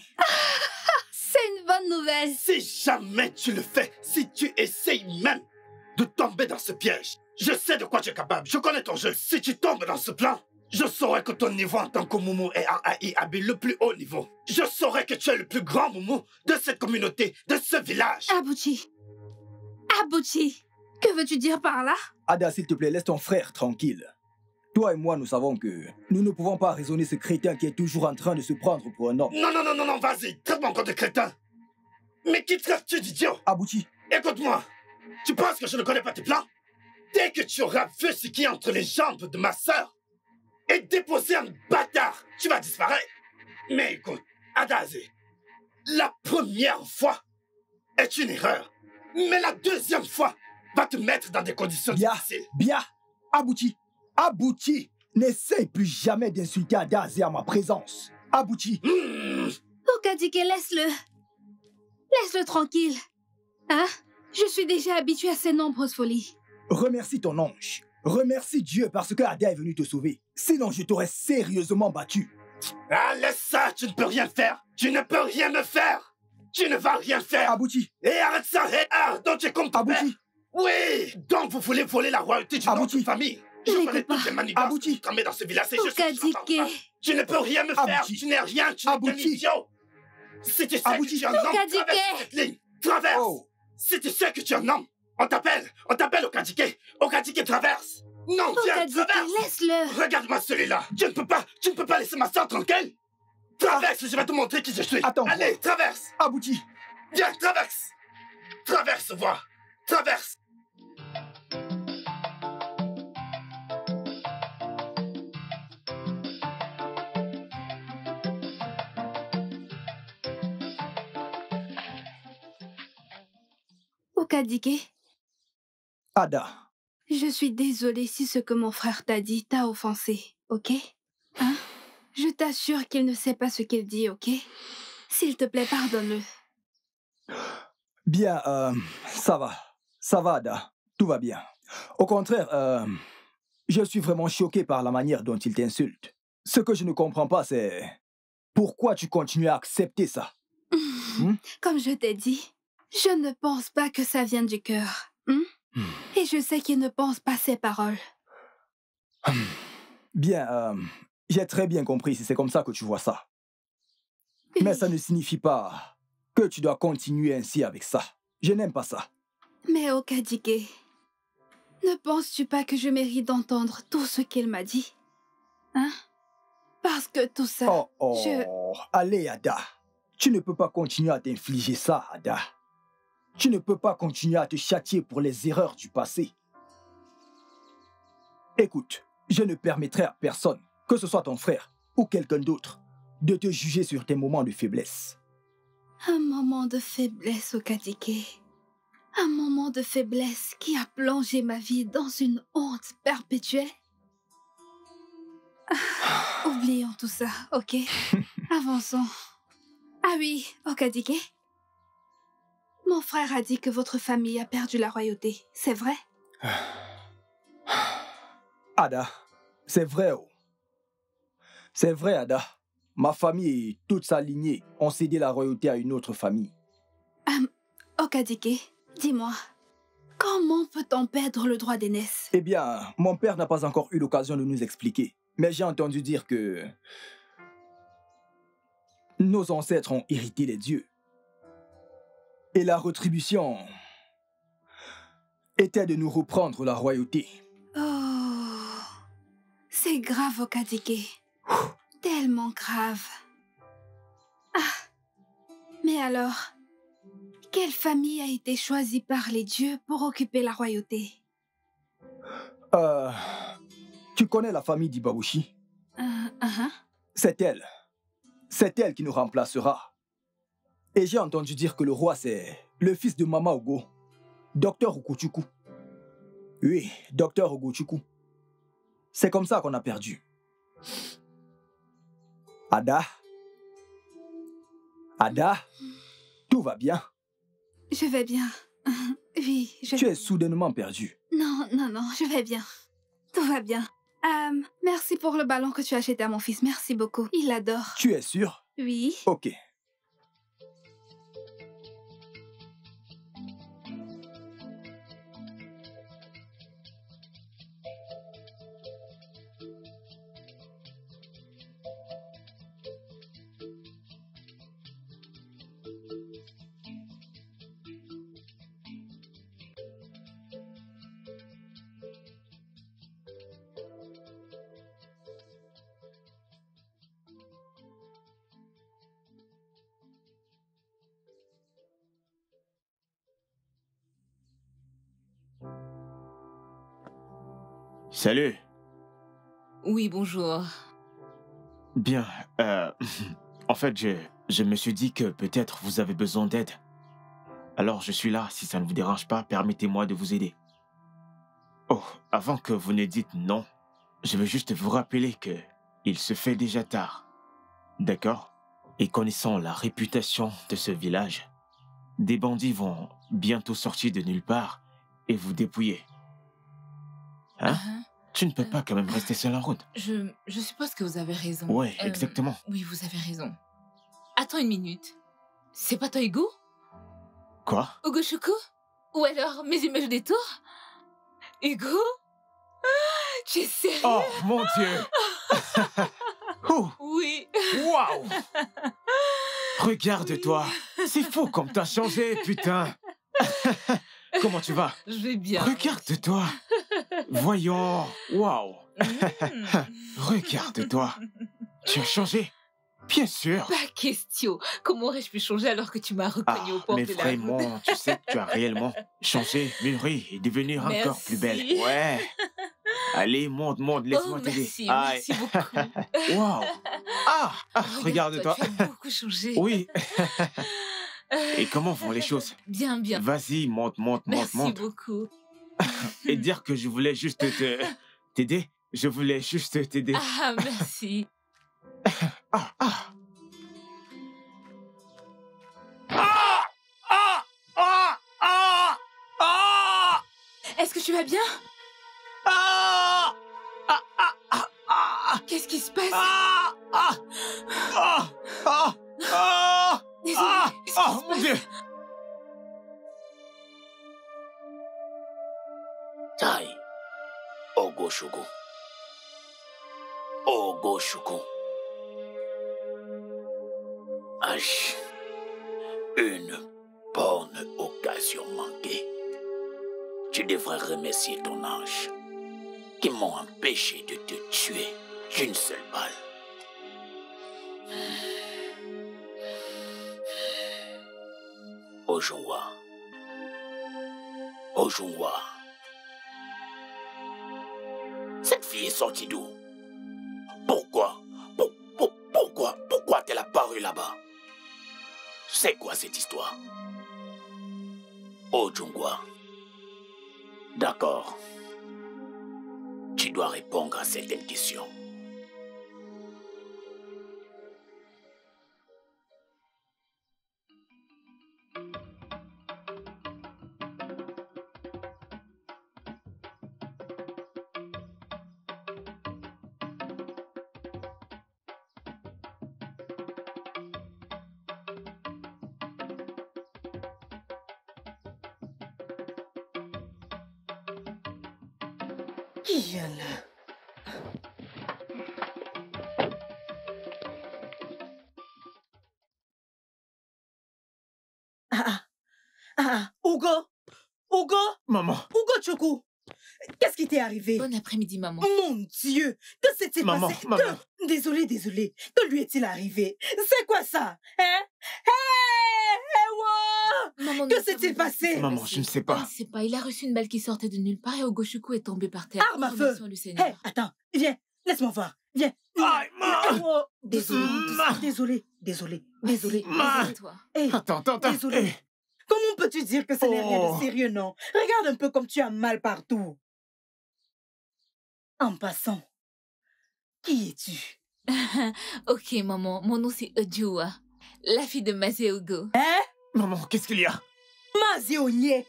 C'est une bonne nouvelle. Si jamais tu le fais, si tu essayes même de tomber dans ce piège, je sais de quoi tu es capable, je connais ton jeu. Si tu tombes dans ce plan, je saurai que ton niveau en tant que Moumou est en AIAB le plus haut niveau. Je saurai que tu es le plus grand Moumou de cette communauté, de ce village. Abouti. Abouti. Que veux-tu dire par là? Ada, s'il te plaît, laisse ton frère tranquille. Toi et moi, nous savons que nous ne pouvons pas raisonner ce crétin qui est toujours en train de se prendre pour un homme. Non, vas-y, traite-moi encore de crétin. Mais qui traites-tu d'idiot? Abouti. Écoute-moi, tu penses que je ne connais pas tes plans? Dès que tu auras vu ce qui est entre les jambes de ma sœur et déposé un bâtard, tu vas disparaître. Mais écoute, Adazé, la première fois est une erreur, mais la deuxième fois va te mettre dans des conditions difficiles. Bien, Abouti. Abouti, n'essaye plus jamais d'insulter Adazé en ma présence. Abouti. Okadike, laisse-le. Laisse-le tranquille. Hein? Je suis déjà habituée à ses nombreuses folies. Remercie ton ange. Remercie Dieu parce que Ada est venu te sauver. Sinon, je t'aurais sérieusement battu. Ah, laisse ça, tu ne peux rien faire. Tu ne peux rien me faire. Tu ne vas rien faire. Abouti. Et arrête ça, donc tu es comme ton père. Oui, donc vous voulez voler la royauté d'une autre famille. Je connais toutes les manigances que vous tramez dans ce village. Tu ne peux rien me faire. Tu n'es rien, tu n'es qu'un idiot. Si tu sais que tu es un homme, traverse cette ligne. Traverse. Si tu sais que tu es un homme, on t'appelle Okadike. Okadike traverse. Non, viens, traverse. Laisse-le. Regarde-moi celui-là. Tu ne peux pas laisser ma soeur tranquille. Traverse, je vais te montrer qui je suis. Attends. Allez, traverse. Abouti. Viens, traverse. Traverse, vois. Traverse. Okadike. Ada. Je suis désolée si ce que mon frère t'a dit t'a offensé, ok? Hein? Je t'assure qu'il ne sait pas ce qu'il dit, ok? S'il te plaît, pardonne-le. Bien, ça va. Ça va, Ada. Tout va bien. Au contraire, je suis vraiment choqué par la manière dont il t'insulte. Ce que je ne comprends pas, c'est pourquoi tu continues à accepter ça. Comme je t'ai dit, je ne pense pas que ça vienne du cœur. Et je sais qu'il ne pense pas ces paroles. Bien, j'ai très bien compris si c'est comme ça que tu vois ça. Mais ça ne signifie pas que tu dois continuer ainsi avec ça. Je n'aime pas ça. Mais Okadike, ne penses-tu pas que je mérite d'entendre tout ce qu'il m'a dit? Hein? Parce que tout ça, Allez, Ada. Tu ne peux pas continuer à t'infliger ça, Ada. Tu ne peux pas continuer à te châtier pour les erreurs du passé. Écoute, je ne permettrai à personne, que ce soit ton frère ou quelqu'un d'autre, de te juger sur tes moments de faiblesse. Un moment de faiblesse, Okadike. Un moment de faiblesse qui a plongé ma vie dans une honte perpétuelle. Oublions tout ça, ok? Avançons. Ah oui, Okadike. Mon frère a dit que votre famille a perdu la royauté, c'est vrai? Ada, c'est vrai, oh. C'est vrai, Ada. Ma famille et toute sa lignée ont cédé la royauté à une autre famille. Okadike, dis-moi, comment peut-on perdre le droit d'aînesse? Eh bien, mon père n'a pas encore eu l'occasion de nous expliquer. Mais j'ai entendu dire que nos ancêtres ont hérité les dieux. Et la rétribution était de nous reprendre la royauté. Oh, c'est grave, Okadike. Tellement grave. Mais alors, quelle famille a été choisie par les dieux pour occuper la royauté? Tu connais la famille d'Ibabushi? C'est elle. C'est elle qui nous remplacera. Et j'ai entendu dire que le roi, c'est le fils de Mama Ogo, Docteur Okuchuku. Oui, Docteur Okuchuku. C'est comme ça qu'on a perdu. Ada? Ada? Tout va bien? Je vais bien. Oui, Tu es soudainement perdu. Non, je vais bien. Tout va bien. Merci pour le ballon que tu as acheté à mon fils. Merci beaucoup. Il l'adore. Tu es sûr? Oui. Ok. Salut. Oui, bonjour. Bien, en fait, je me suis dit que peut-être vous avez besoin d'aide. Alors je suis là, si ça ne vous dérange pas, permettez-moi de vous aider. Oh, avant que vous ne dites non, je veux juste vous rappeler que il se fait déjà tard. D'accord? Et connaissant la réputation de ce village, des bandits vont bientôt sortir de nulle part et vous dépouiller. Hein? Tu ne peux pas quand même rester seul en route. Je suppose que vous avez raison. Ouais, exactement. Oui, vous avez raison. Attends une minute. C'est pas toi, Hugo? Quoi? Hugo Choco? Ou alors mes images des tours? Hugo? Tu es sérieux? Oh, mon Dieu! Oui. Waouh! Regarde-toi. C'est fou comme t'as changé, putain. Comment tu vas? Je vais bien. Regarde-toi. Voyons. Waouh. Regarde-toi. Tu as changé? Bien sûr. Pas question. Comment aurais-je pu changer alors que tu m'as reconnu au port mais de la route? vraiment, tu sais que tu as réellement changé, mûri et devenu encore plus belle. Ouais. Allez, monte, laisse-moi t'aider. Merci beaucoup. Waouh. Regarde-toi. Tu as beaucoup changé. Oui. Et comment vont les choses? Bien. Vas-y, monte. Merci beaucoup. Et dire que je voulais juste t'aider. Je voulais juste t'aider. Ah, merci. Est-ce que tu vas bien? Qu'est-ce qui se passe? Ah! Ah! Ah! Ah! Ah! Désolée, Ah! qu'est-ce qui Oh se mon passe? Dieu! Tai, Ogoshuku. Ogoshuku. H. Une bonne occasion manquée. Tu devrais remercier ton ange qui m'ont empêché de te tuer d'une seule balle. Ojunwa. Ojunwa. Cette fille est sortie d'où? Pourquoi? Pourquoi elle a apparu là-bas? C'est quoi cette histoire? Ojungwa. D'accord. Tu dois répondre à certaines questions. Qui vient là? Hugo! Hugo! Maman! Hugo Choku! Qu'est-ce qui t'est arrivé? Bon après-midi, maman. Mon Dieu! Que s'est-il Maman, passé? maman. Désolé. Que lui est-il arrivé? C'est quoi ça? Hein? Wow! Maman, Que nous s'est-il savons pas passé? ce qui s'est Maman, passé. je ne sais Je pas. ne sais pas. Il a reçu une balle qui sortait de nulle part et Ogoshuku est tombé par terre. Arme à feu! Remercions le Seigneur. Hé, attends, viens, laisse-moi voir. Viens. Aïe, Oh, désolé, Ma. désolé. Ma. C'est toi. Hey, Attends. désolé. Eh. Comment peux-tu dire que ce n'est rien Oh. de sérieux, non? Regarde un peu comme tu as mal partout. En passant, qui es-tu? Ok, maman. Mon nom, c'est Ojua, la fille de Maseugo. Maman, qu'est-ce qu'il y a? Mazéonier.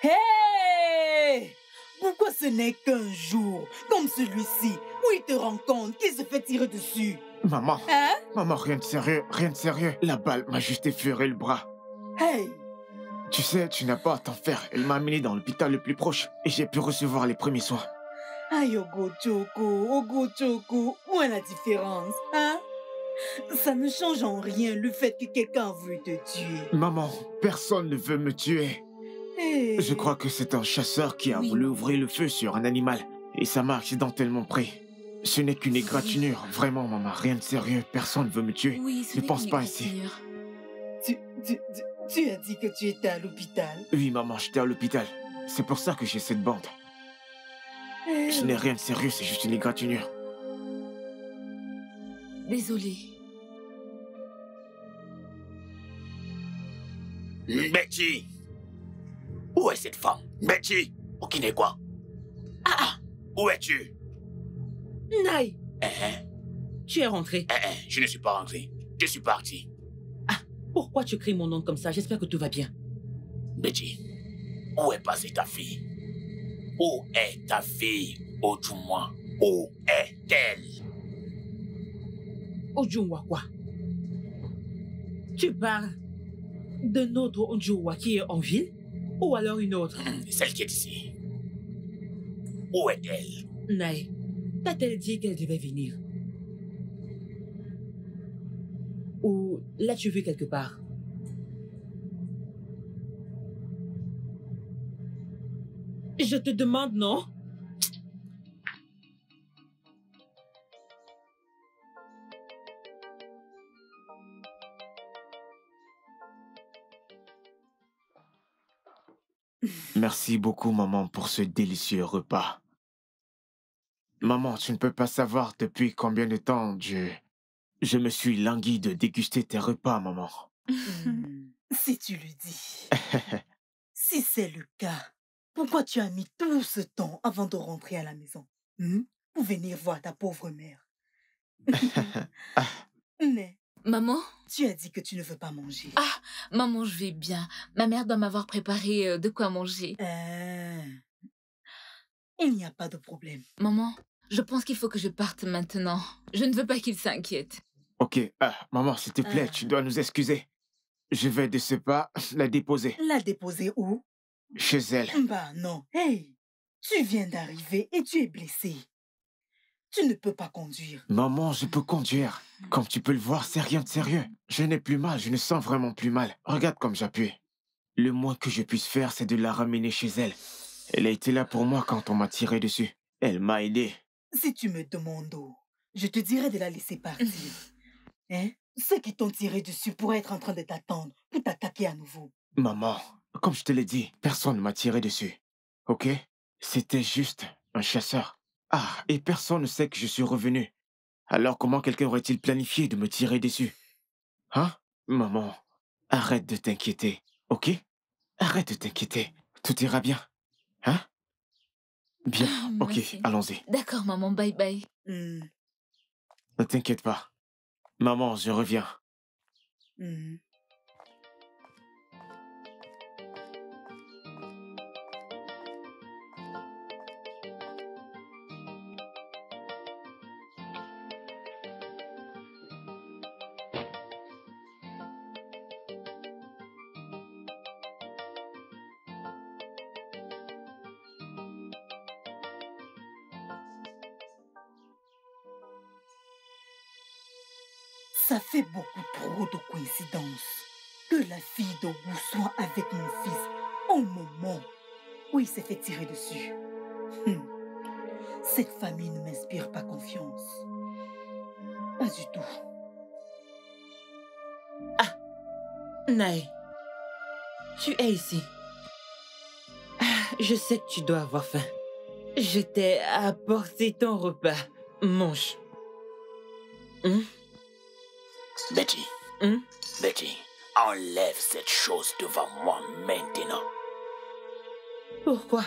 Hey! Pourquoi ce n'est qu'un jour, comme celui-ci, où il te rend compte qu'il se fait tirer dessus? Maman, Hein? maman, rien de sérieux. La balle m'a juste effleuré le bras. Hey! Tu sais, tu n'as pas à t'en faire. Elle m'a amené dans l'hôpital le plus proche et j'ai pu recevoir les premiers soins. Aïe, Ogo Choco, où est la différence, hein? Ça ne change en rien le fait que quelqu'un a voulu te tuer. Maman, personne ne veut me tuer. Hey. Je crois que c'est un chasseur qui a Oui. voulu ouvrir le feu sur un animal et ça m'a accidentellement pris. Ce n'est qu'une égratignure. Vraiment, maman, rien de sérieux. Personne ne veut me tuer. Oui, ce Ne n'est pense qu'une pas ainsi. égratignure. Tu as dit que tu étais à l'hôpital. Oui, maman, j'étais à l'hôpital. C'est pour ça que j'ai cette bande. Ce n'est rien de sérieux, c'est juste une égratignure. Désolée. Betty! Où est cette femme? Betty! Okinekwa? Où es-tu? Nai, Hein? tu es rentré. Je ne suis pas rentré. Je suis parti. Pourquoi tu cries mon nom comme ça? J'espère que tout va bien. Betty, où est passée ta fille? Où est ta fille, Ojumwa? Où est-elle? Ojunwa quoi? Tu parles de notre Ojunwa qui est en ville? Ou alors une autre? Celle qui est ici. Où est-elle? Nai, t'a-t-elle dit qu'elle devait venir? Ou l'as-tu vu quelque part? Je te demande, non? Merci beaucoup, maman, pour ce délicieux repas. Maman, tu ne peux pas savoir depuis combien de temps je me suis langui de déguster tes repas, maman. Si tu le dis. Si c'est le cas, pourquoi tu as mis tout ce temps avant de rentrer à la maison pour venir voir ta pauvre mère? Mais Maman? tu as dit que tu ne veux pas manger. Maman, je vais bien. Ma mère doit m'avoir préparé de quoi manger. Il n'y a pas de problème. Maman, je pense qu'il faut que je parte maintenant. Je ne veux pas qu'il s'inquiète. Ok, maman, s'il te plaît, tu dois nous excuser. Je vais de ce pas la déposer. La déposer où? Chez elle. Bah non. Hey, tu viens d'arriver et tu es blessé. Tu ne peux pas conduire. Maman, je peux conduire. Comme tu peux le voir, c'est rien de sérieux. Je n'ai plus mal, je ne sens vraiment plus mal. Regarde comme j'appuie. Le moins que je puisse faire, c'est de la ramener chez elle. Elle a été là pour moi quand on m'a tiré dessus. Elle m'a aidé. Si tu me demandes, je te dirais de la laisser partir. Hein? Ceux qui t'ont tiré dessus pourraient être en train de t'attendre pour t'attaquer à nouveau. Maman, comme je te l'ai dit, personne ne m'a tiré dessus. Ok? C'était juste un chasseur. Ah, et personne ne sait que je suis revenu. Alors comment quelqu'un aurait-il planifié de me tirer dessus? Hein? Maman, arrête de t'inquiéter, ok? Arrête de t'inquiéter. Tout ira bien. Hein? Bien, ok, allons-y. D'accord, maman, bye bye. Ne t'inquiète pas. Maman, je reviens. Ça fait beaucoup trop de coïncidences que la fille d'Ogu soit avec mon fils au moment où il s'est fait tirer dessus. Cette famille ne m'inspire pas confiance. Pas du tout. Ah, Naï, tu es ici. Je sais que tu dois avoir faim. Je t'ai apporté ton repas. Mange. Betty, Betty, enlève cette chose devant moi maintenant. Pourquoi?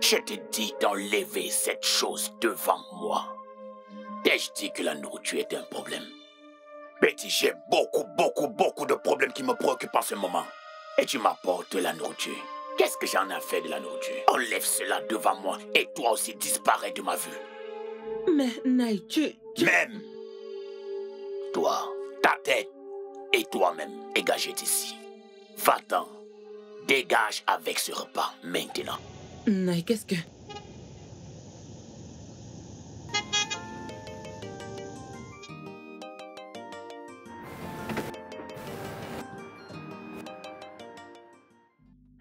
Je te dis d'enlever cette chose devant moi. T'ai-je dit que la nourriture est un problème? Betty, j'ai beaucoup de problèmes qui me préoccupent en ce moment. Et tu m'apportes la nourriture. Qu'est-ce que j'en ai fait de la nourriture? Enlève cela devant moi et toi aussi disparais de ma vue. Mais Naï, tu... Même toi, ta tête et toi-même, dégagez d'ici. Va-t'en. Dégage avec ce repas maintenant. Naï, qu'est-ce que...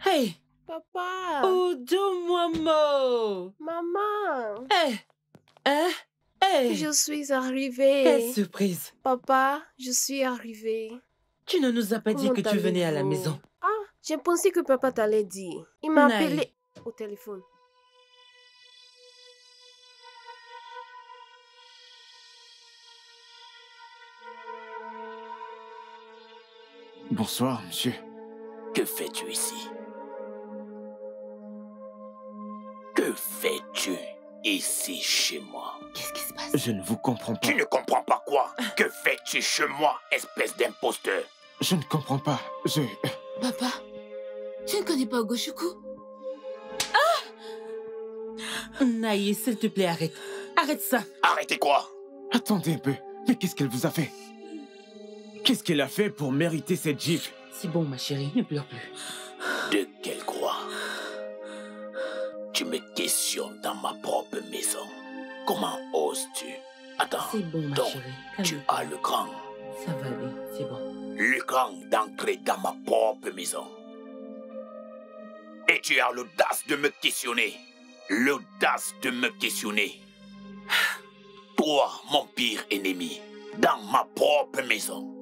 Hey! Papa! Odo Momo! Maman! Hey! Je suis arrivée. Quelle surprise! Papa, je suis arrivée. Tu ne nous as pas dit que tu venais à la maison. Ah, j'ai pensé que papa t'allait dire. Il m'a appelé au téléphone. Bonsoir, monsieur. Que fais-tu ici? Que fais-tu ici chez moi? Qu'est-ce qui se passe? Je ne vous comprends pas. Tu ne comprends pas quoi? Que fais-tu chez moi, espèce d'imposteur? Je ne comprends pas. Papa, tu ne connais pas Ogoshuku? Naïe, s'il te plaît, arrête. Arrête ça. Arrêtez quoi? Attendez un peu. Mais qu'est-ce qu'elle vous a fait? Qu'est-ce qu'elle a fait pour mériter cette gifle? C'est bon, ma chérie, ne pleure plus. De quelle croix? Tu me questionnes dans ma propre maison. Comment oses-tu? Attends. C'est bon, ma donc, chérie. tu as le cran. Ça va aller, c'est bon. Le cran d'entrer dans ma propre maison. Et tu as l'audace de me questionner. L'audace de me questionner. Toi, mon pire ennemi, dans ma propre maison.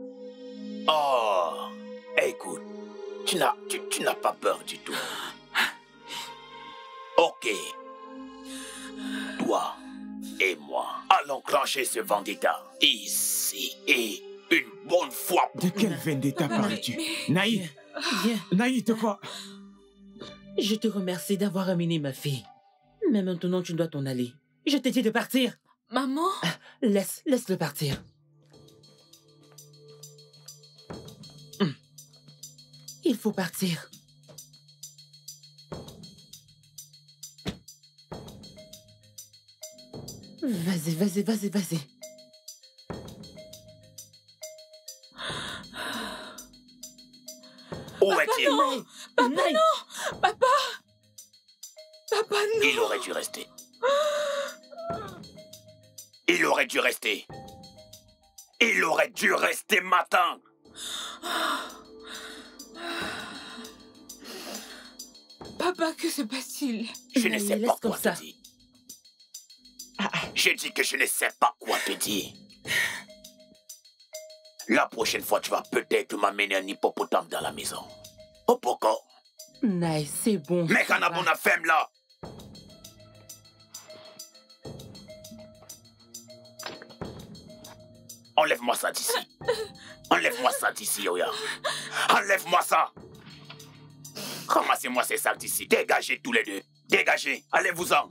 Oh, écoute, tu n'as pas peur du tout. Ok. Toi et moi allons clencher ce vendetta ici et une bonne fois. De quel vendetta parles-tu? Naï! Viens. Naï, de quoi? Je te remercie d'avoir amené ma fille. Mais maintenant, tu dois t'en aller. Je t'ai dit de partir. Maman? Laisse-le partir. Il faut partir. Vas-y, vas-y, vas-y, vas-y. Où est-il? Non! Papa, non! Papa! Papa, non! Il aurait dû rester. Il aurait dû rester. Il aurait dû rester matin. Papa, que se passe-t-il? Je ne sais pas quoi te dire. Je dis que je ne sais pas quoi te dire. La prochaine fois, tu vas peut-être m'amener un hippopotame dans la maison. Oh, pourquoi? Nice, c'est bon. Mais qu'on a bon femme là. Enlève-moi ça d'ici. Enlève-moi ça d'ici, Oya. Enlève-moi ça. Ramassez-moi ces sacs d'ici. Dégagez tous les deux. Dégagez. Allez-vous-en.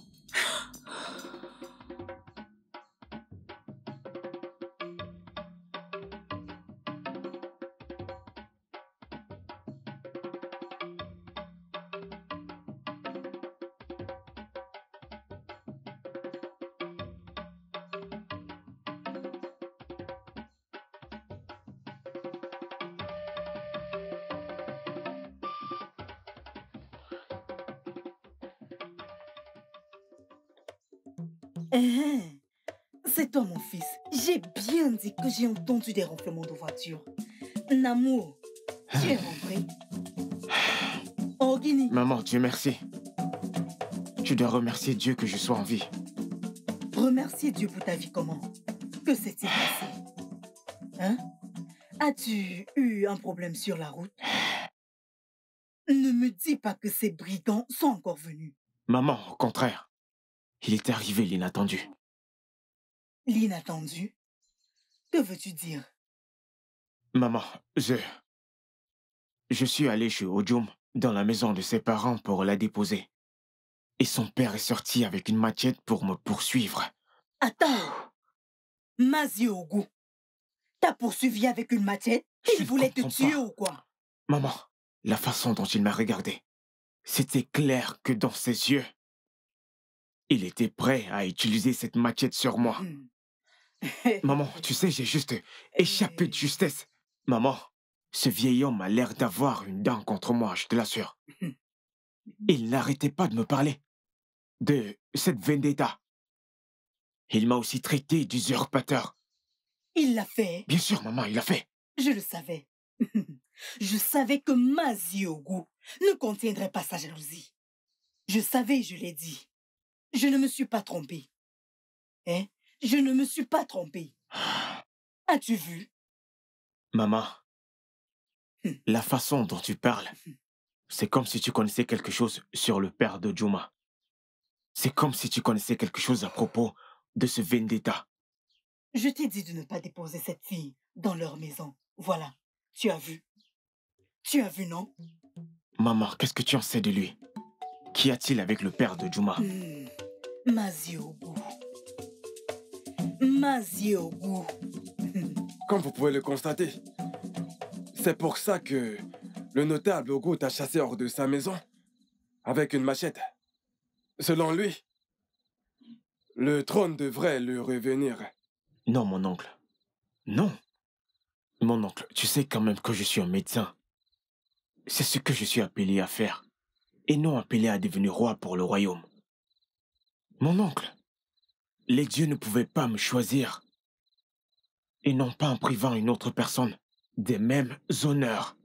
C'est toi, mon fils. J'ai bien dit que j'ai entendu des ronflements de voiture. Namour, tu es rentré. Oh, Guinée. Maman, Dieu merci. Tu dois remercier Dieu que je sois en vie. Remercier Dieu pour ta vie comment? Que s'est-il passé? Hein? As-tu eu un problème sur la route? Ne me dis pas que ces brigands sont encore venus. Maman, au contraire. Il est arrivé l'inattendu. L'inattendu? Que veux-tu dire? Maman, je suis allé chez Ojum, dans la maison de ses parents pour la déposer. Et son père est sorti avec une machette pour me poursuivre. Attends! Maziogu, t'as poursuivi avec une machette? Il voulait te tuer ou quoi? Maman, la façon dont il m'a regardé, c'était clair que dans ses yeux, il était prêt à utiliser cette machette sur moi. Maman, tu sais, j'ai juste échappé de justesse. Maman, ce vieil homme a l'air d'avoir une dent contre moi, je te l'assure. Il n'arrêtait pas de me parler de cette vendetta. Il m'a aussi traité d'usurpateur. Il l'a fait? Bien sûr, maman, il l'a fait. Je le savais. Je savais que Maziogu ne contiendrait pas sa jalousie. Je savais, je l'ai dit. Je ne me suis pas trompée. Hein? Je ne me suis pas trompée. As-tu vu? Maman, la façon dont tu parles, c'est comme si tu connaissais quelque chose sur le père de Juma. C'est comme si tu connaissais quelque chose à propos de ce vendetta. Je t'ai dit de ne pas déposer cette fille dans leur maison. Voilà, tu as vu. Tu as vu, non? Maman, qu'est-ce que tu en sais de lui? Qu'y a-t-il avec le père de Juma? Maziogu. Maziogu. Comme vous pouvez le constater, c'est pour ça que le notable Ogo t'a chassé hors de sa maison avec une machette. Selon lui, le trône devrait lui revenir. Non, mon oncle. Non. Mon oncle, tu sais quand même que je suis un médecin. C'est ce que je suis appelé à faire, et non appelé à devenir roi pour le royaume. Mon oncle, les dieux ne pouvaient pas me choisir, et non pas en privant une autre personne des mêmes honneurs.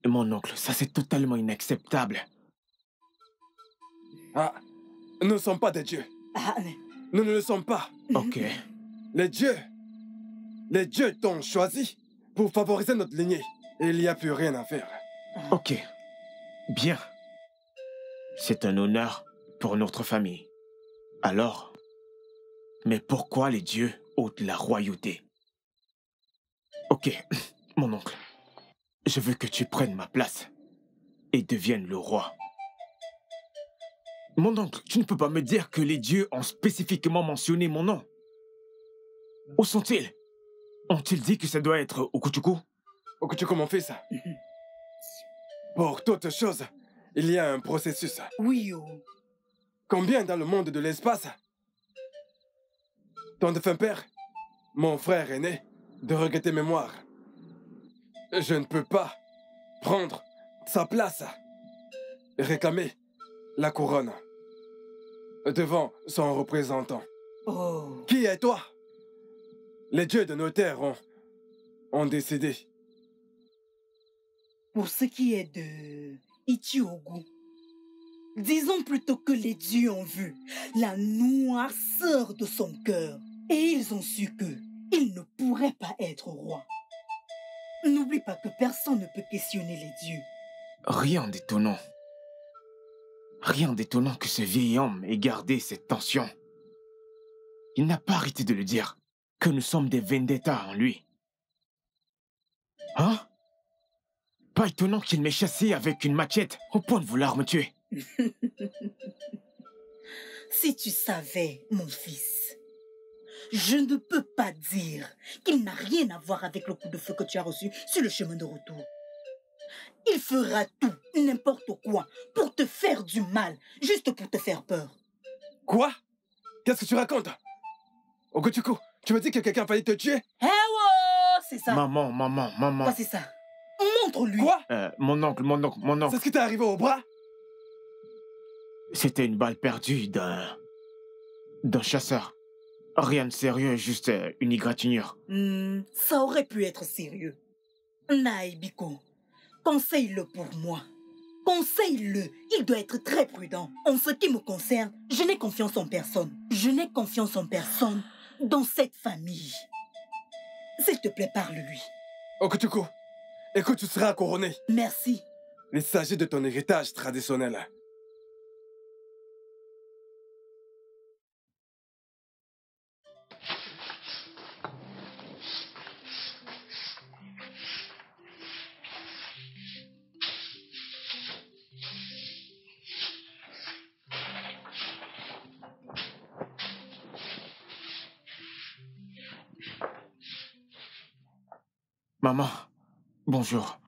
Mon oncle, ça c'est totalement inacceptable. Ah, nous ne sommes pas des dieux. Nous ne le sommes pas. Ok. Les dieux t'ont choisi pour favoriser notre lignée. Et il n'y a plus rien à faire. Ok. Bien. C'est un honneur pour notre famille. Alors, mais pourquoi les dieux ôtent la royauté? Ok, mon oncle. Je veux que tu prennes ma place et deviennes le roi. Mon oncle, tu ne peux pas me dire que les dieux ont spécifiquement mentionné mon nom. Où sont-ils? Ont-ils dit que ça doit être Okuchuku? Okuchuku, mon fils. Pour toute chose, il y a un processus. Oui, Combien dans le monde de l'espace ton défunt père, mon frère aîné, de regretter mémoire. Je ne peux pas prendre sa place et réclamer la couronne devant son représentant. Oh. Qui es toi? Les dieux de nos terres ont décidé. Pour ce qui est de Ichiogu, disons plutôt que les dieux ont vu la noirceur de son cœur et ils ont su que il ne pourrait pas être roi. N'oublie pas que personne ne peut questionner les dieux. Rien d'étonnant. Rien d'étonnant que ce vieil homme ait gardé cette tension. Il n'a pas arrêté de le dire, que nous sommes des vendettas en lui. Hein? Pas étonnant qu'il m'ait chassé avec une machette au point de vouloir me tuer. Si tu savais, mon fils, je ne peux pas dire qu'il n'a rien à voir avec le coup de feu que tu as reçu sur le chemin de retour. Il fera tout, n'importe quoi, pour te faire du mal, juste pour te faire peur. Quoi? Qu'est-ce que tu racontes? Ogochuku, tu me dis que quelqu'un a failli te tuer? Eh oh, c'est ça. Maman. Quoi, c'est ça? Montre-lui. Quoi? Mon oncle. C'est ce qui t'est arrivé au bras? C'était une balle perdue d'un chasseur. Rien de sérieux, juste une égratignure. Ça aurait pu être sérieux. Naibiko, conseille-le pour moi. Conseille-le, il doit être très prudent. En ce qui me concerne, je n'ai confiance en personne. Je n'ai confiance en personne dans cette famille. S'il te plaît, parle-lui. Ogochuku, écoute, tu seras couronné. Merci. Il s'agit de ton héritage traditionnel. Maman, bonjour.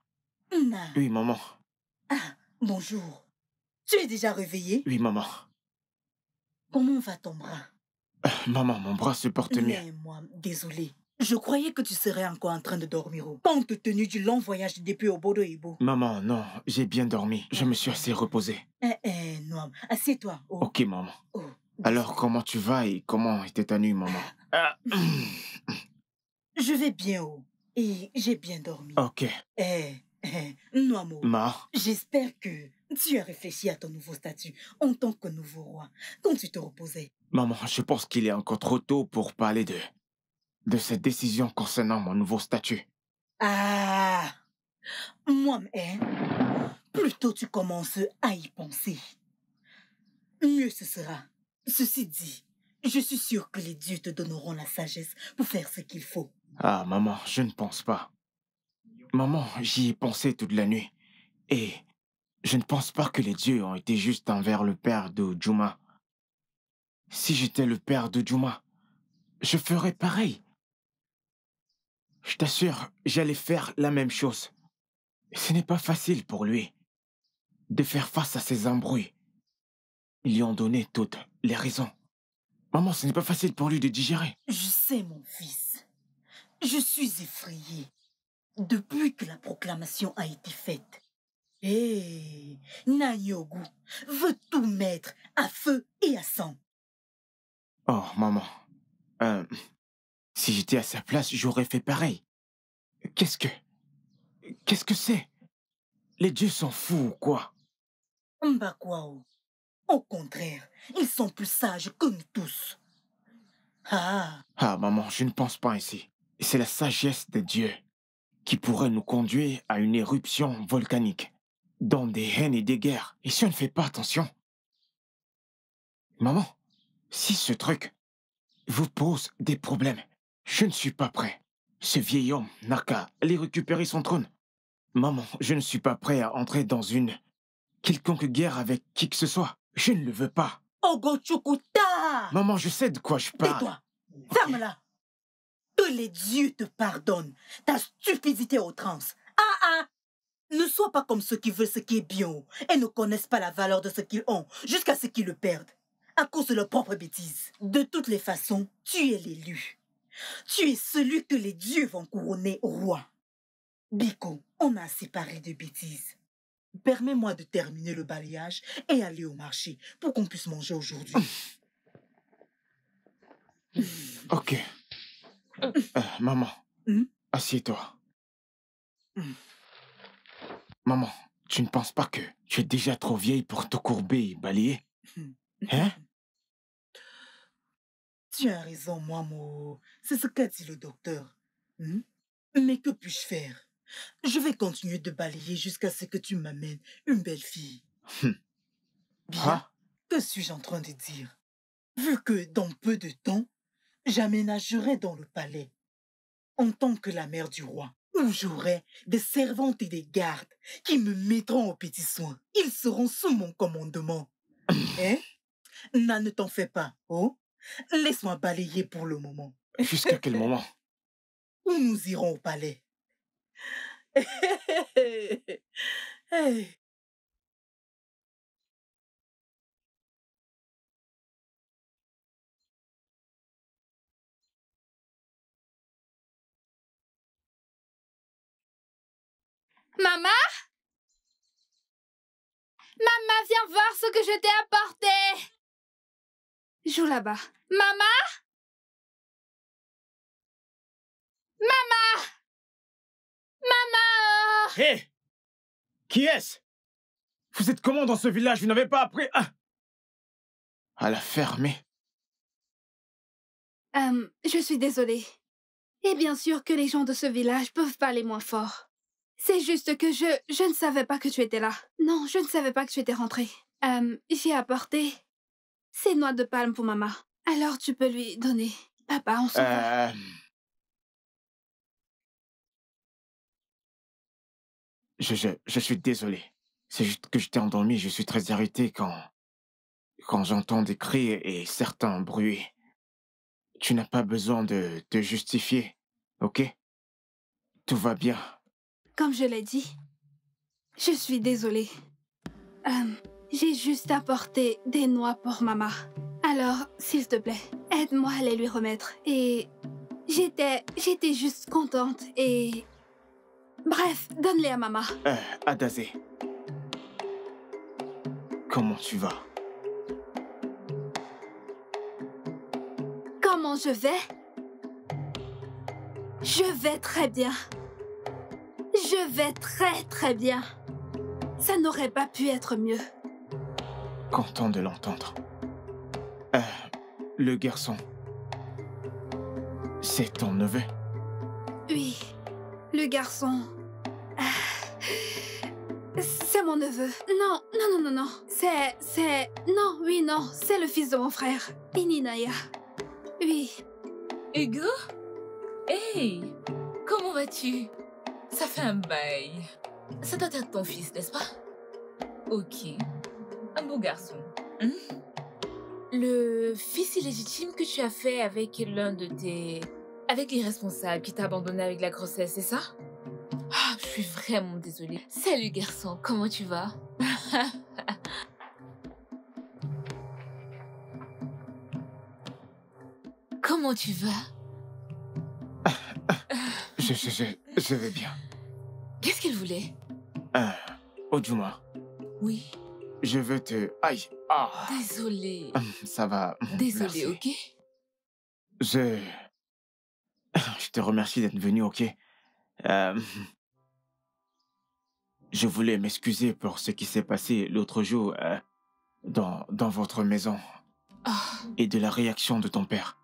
Na. Oui, maman. Ah, bonjour. Tu es déjà réveillé? Oui, maman. Comment va ton bras? Maman, mon bras se porte mieux. Mais moi, désolée. Je croyais que tu serais encore en train de dormir. Compte tenu du long voyage depuis Obodo Ibo. Maman, non, j'ai bien dormi. Je me suis assez reposé. Non, assieds-toi. Oh. Ok, maman. Alors, comment tu vas et comment était ta nuit, maman? Je vais bien, et j'ai bien dormi. Ok. Noamo, Ma. j'espère que tu as réfléchi à ton nouveau statut en tant que nouveau roi, quand tu te reposais. Maman, je pense qu'il est encore trop tôt pour parler de cette décision concernant mon nouveau statut. Ah, moi, plus tôt tu commences à y penser, mieux ce sera. Ceci dit, je suis sûre que les dieux te donneront la sagesse pour faire ce qu'il faut. Ah, maman, je ne pense pas. Maman, j'y ai pensé toute la nuit. Et je ne pense pas que les dieux ont été justes envers le père de Juma. Si j'étais le père de Juma, je ferais pareil. Je t'assure, j'allais faire la même chose. Ce n'est pas facile pour lui de faire face à ces embrouilles. Ils lui ont donné toutes les raisons. Maman, ce n'est pas facile pour lui de digérer. Je sais, mon fils. Je suis effrayée depuis que la proclamation a été faite. Et Nanyogu veut tout mettre à feu et à sang. Oh, maman. Si j'étais à sa place, j'aurais fait pareil. Qu'est-ce que c'est? Les dieux sont fous ou quoi? Mbakwao. Au contraire, ils sont plus sages que nous tous. Ah, maman, je ne pense pas ainsi. C'est la sagesse des dieux qui pourrait nous conduire à une éruption volcanique, dans des haines et des guerres. Et si on ne fait pas attention? Maman, si ce truc vous pose des problèmes, je ne suis pas prêt. Ce vieil homme n'a qu'à aller récupérer son trône. Maman, je ne suis pas prêt à entrer dans une quelconque guerre avec qui que ce soit. Je ne le veux pas. Ogochukuta! Maman, je sais de quoi je parle. Tais-toi! Ferme-la! Que les dieux te pardonnent ta stupidité aux trans. Ne sois pas comme ceux qui veulent ce qui est bien et ne connaissent pas la valeur de ce qu'ils ont jusqu'à ce qu'ils le perdent. à cause de leurs propres bêtises. De toutes les façons, tu es l'élu. Tu es celui que les dieux vont couronner roi. Biko, on a séparé de bêtises. Permets-moi de terminer le balayage et aller au marché pour qu'on puisse manger aujourd'hui. Ok. Maman, assieds-toi. Maman, tu ne penses pas que tu es déjà trop vieille pour te courber et balayer? Hein? Tu as raison, Moimo. C'est ce qu'a dit le docteur. Mais que puis-je faire? Je vais continuer de balayer jusqu'à ce que tu m'amènes une belle fille. Bien, que suis-je en train de dire? Vu que dans peu de temps, j'aménagerai dans le palais, en tant que la mère du roi, où j'aurai des servantes et des gardes qui me mettront aux petits soins. Ils seront sous mon commandement. Hein? Ne t'en fais pas, oh? Laisse-moi balayer pour le moment. Jusqu'à quel moment? Où nous irons au palais. Hey. Maman? Maman, viens voir ce que je t'ai apporté. Joue là-bas. Maman? Maman? Maman? Hé! Qui est-ce? Vous êtes comment dans ce village? Vous n'avez pas appris à la fermer? Je suis désolée. Et bien sûr que les gens de ce village peuvent parler moins fort. C'est juste que je ne savais pas que tu étais là. Non, je ne savais pas que tu étais rentrée. J'ai apporté ces noix de palme pour maman. Alors tu peux lui donner. Papa, on s'en va. Je suis désolé. C'est juste que j'étais endormi. Je suis très irrité quand j'entends des cris et certains bruits. Tu n'as pas besoin de te justifier, ok? Tout va bien. Comme je l'ai dit, je suis désolée. J'ai juste apporté des noix pour maman. Alors, s'il te plaît, aide-moi à les lui remettre. Et j'étais juste contente et... Bref, donne-les à maman. Adazé, comment tu vas? Comment je vais? Je vais très bien. Je vais très très bien. Ça n'aurait pas pu être mieux. Content de l'entendre. Le garçon, c'est ton neveu? Oui, le garçon... C'est mon neveu. Non, non, non, non, non. C'est... Non, oui, non. C'est le fils de mon frère, Ininaya. Oui. Hugo? Hey! Comment vas-tu? Ça fait un bail. Ça doit être ton fils, n'est-ce pas? Ok. Un beau garçon. Le fils illégitime que tu as fait avec l'un de tes... Avec l'irresponsable qui t'a abandonné avec la grossesse, c'est ça? Ah, je suis vraiment désolée. Salut garçon, comment tu vas? Comment tu vas? Je vais bien. Qu'est-ce qu'il voulait? Ojuma. Oui. Je veux te... Aïe. Désolée. Ça va. Désolée, merci. ok? Je te remercie d'être venu, ok? Je voulais m'excuser pour ce qui s'est passé l'autre jour dans votre maison et de la réaction de ton père.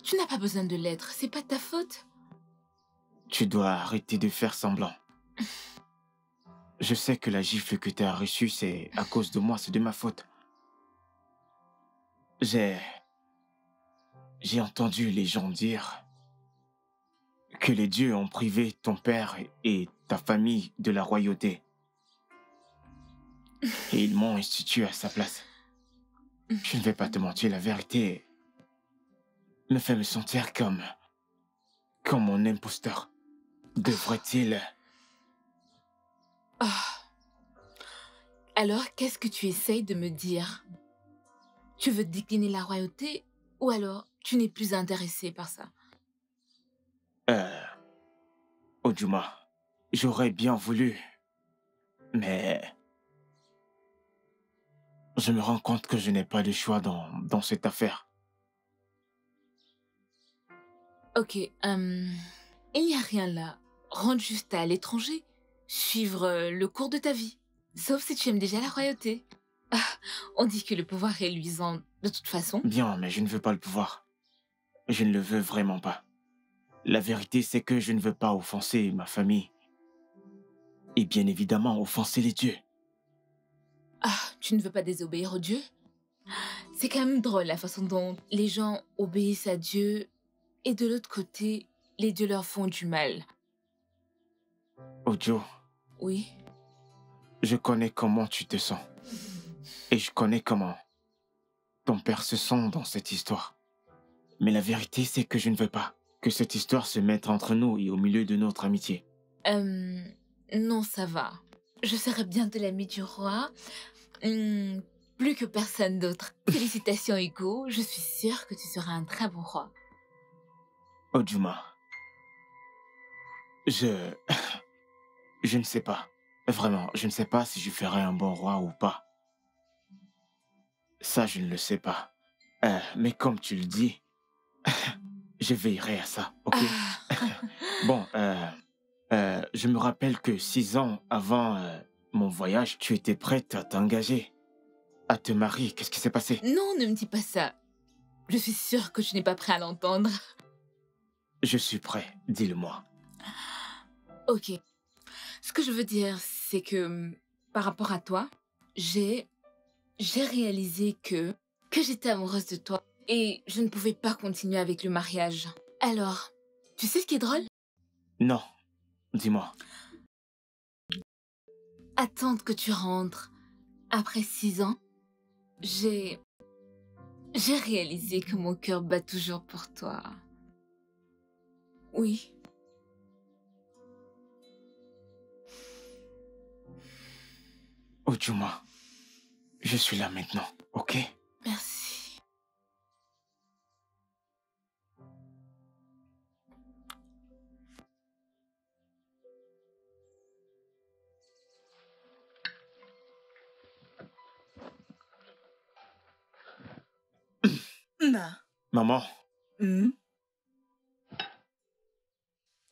Tu n'as pas besoin de l'être, c'est pas de ta faute. Tu dois arrêter de faire semblant. Je sais que la gifle que tu as reçue, c'est à cause de moi, c'est de ma faute. J'ai entendu les gens dire que les dieux ont privé ton père et ta famille de la royauté. Et ils m'ont institué à sa place. Je ne vais pas te mentir, la vérité me fait me sentir comme mon imposteur. Devrait-il... Alors, qu'est-ce que tu essayes de me dire? Tu veux décliner la royauté ou alors tu n'es plus intéressé par ça? Ojuma, j'aurais bien voulu, mais je me rends compte que je n'ai pas de choix dans cette affaire. Ok, il n'y a rien là. Rentre juste à l'étranger. Suivre le cours de ta vie. Sauf si tu aimes déjà la royauté. Ah, on dit que le pouvoir est luisant de toute façon. Bien, mais je ne veux pas le pouvoir. Je ne le veux vraiment pas. La vérité, c'est que je ne veux pas offenser ma famille. Et bien évidemment, offenser les dieux. Ah, tu ne veux pas désobéir aux dieux? C'est quand même drôle la façon dont les gens obéissent à Dieu et de l'autre côté, les dieux leur font du mal. Ojo, Oui? je connais comment tu te sens. Et je connais comment ton père se sent dans cette histoire. Mais la vérité, c'est que je ne veux pas que cette histoire se mette entre nous et au milieu de notre amitié. Non, ça va. Je serai bientôt l'ami du roi. Plus que personne d'autre. Félicitations, Hugo. Je suis sûre que tu seras un très bon roi. Ojuma, je ne sais pas. Vraiment, je ne sais pas si je ferai un bon roi ou pas. Ça, je ne le sais pas. Mais comme tu le dis, je veillerai à ça, ok? Bon, je me rappelle que 6 ans avant mon voyage, tu étais prête à t'engager, à te marier. Qu'est-ce qui s'est passé? Non, ne me dis pas ça. Je suis sûre que tu n'es pas prêt à l'entendre. Je suis prêt, dis-le-moi. Ok. Ce que je veux dire, c'est que par rapport à toi, j'ai réalisé que j'étais amoureuse de toi et je ne pouvais pas continuer avec le mariage. Alors, tu sais ce qui est drôle? Non, dis-moi. Attendre que tu rentres après 6 ans, j'ai réalisé que mon cœur bat toujours pour toi. Oui. Ojuma, je suis là maintenant, ok? Merci. Na. Maman.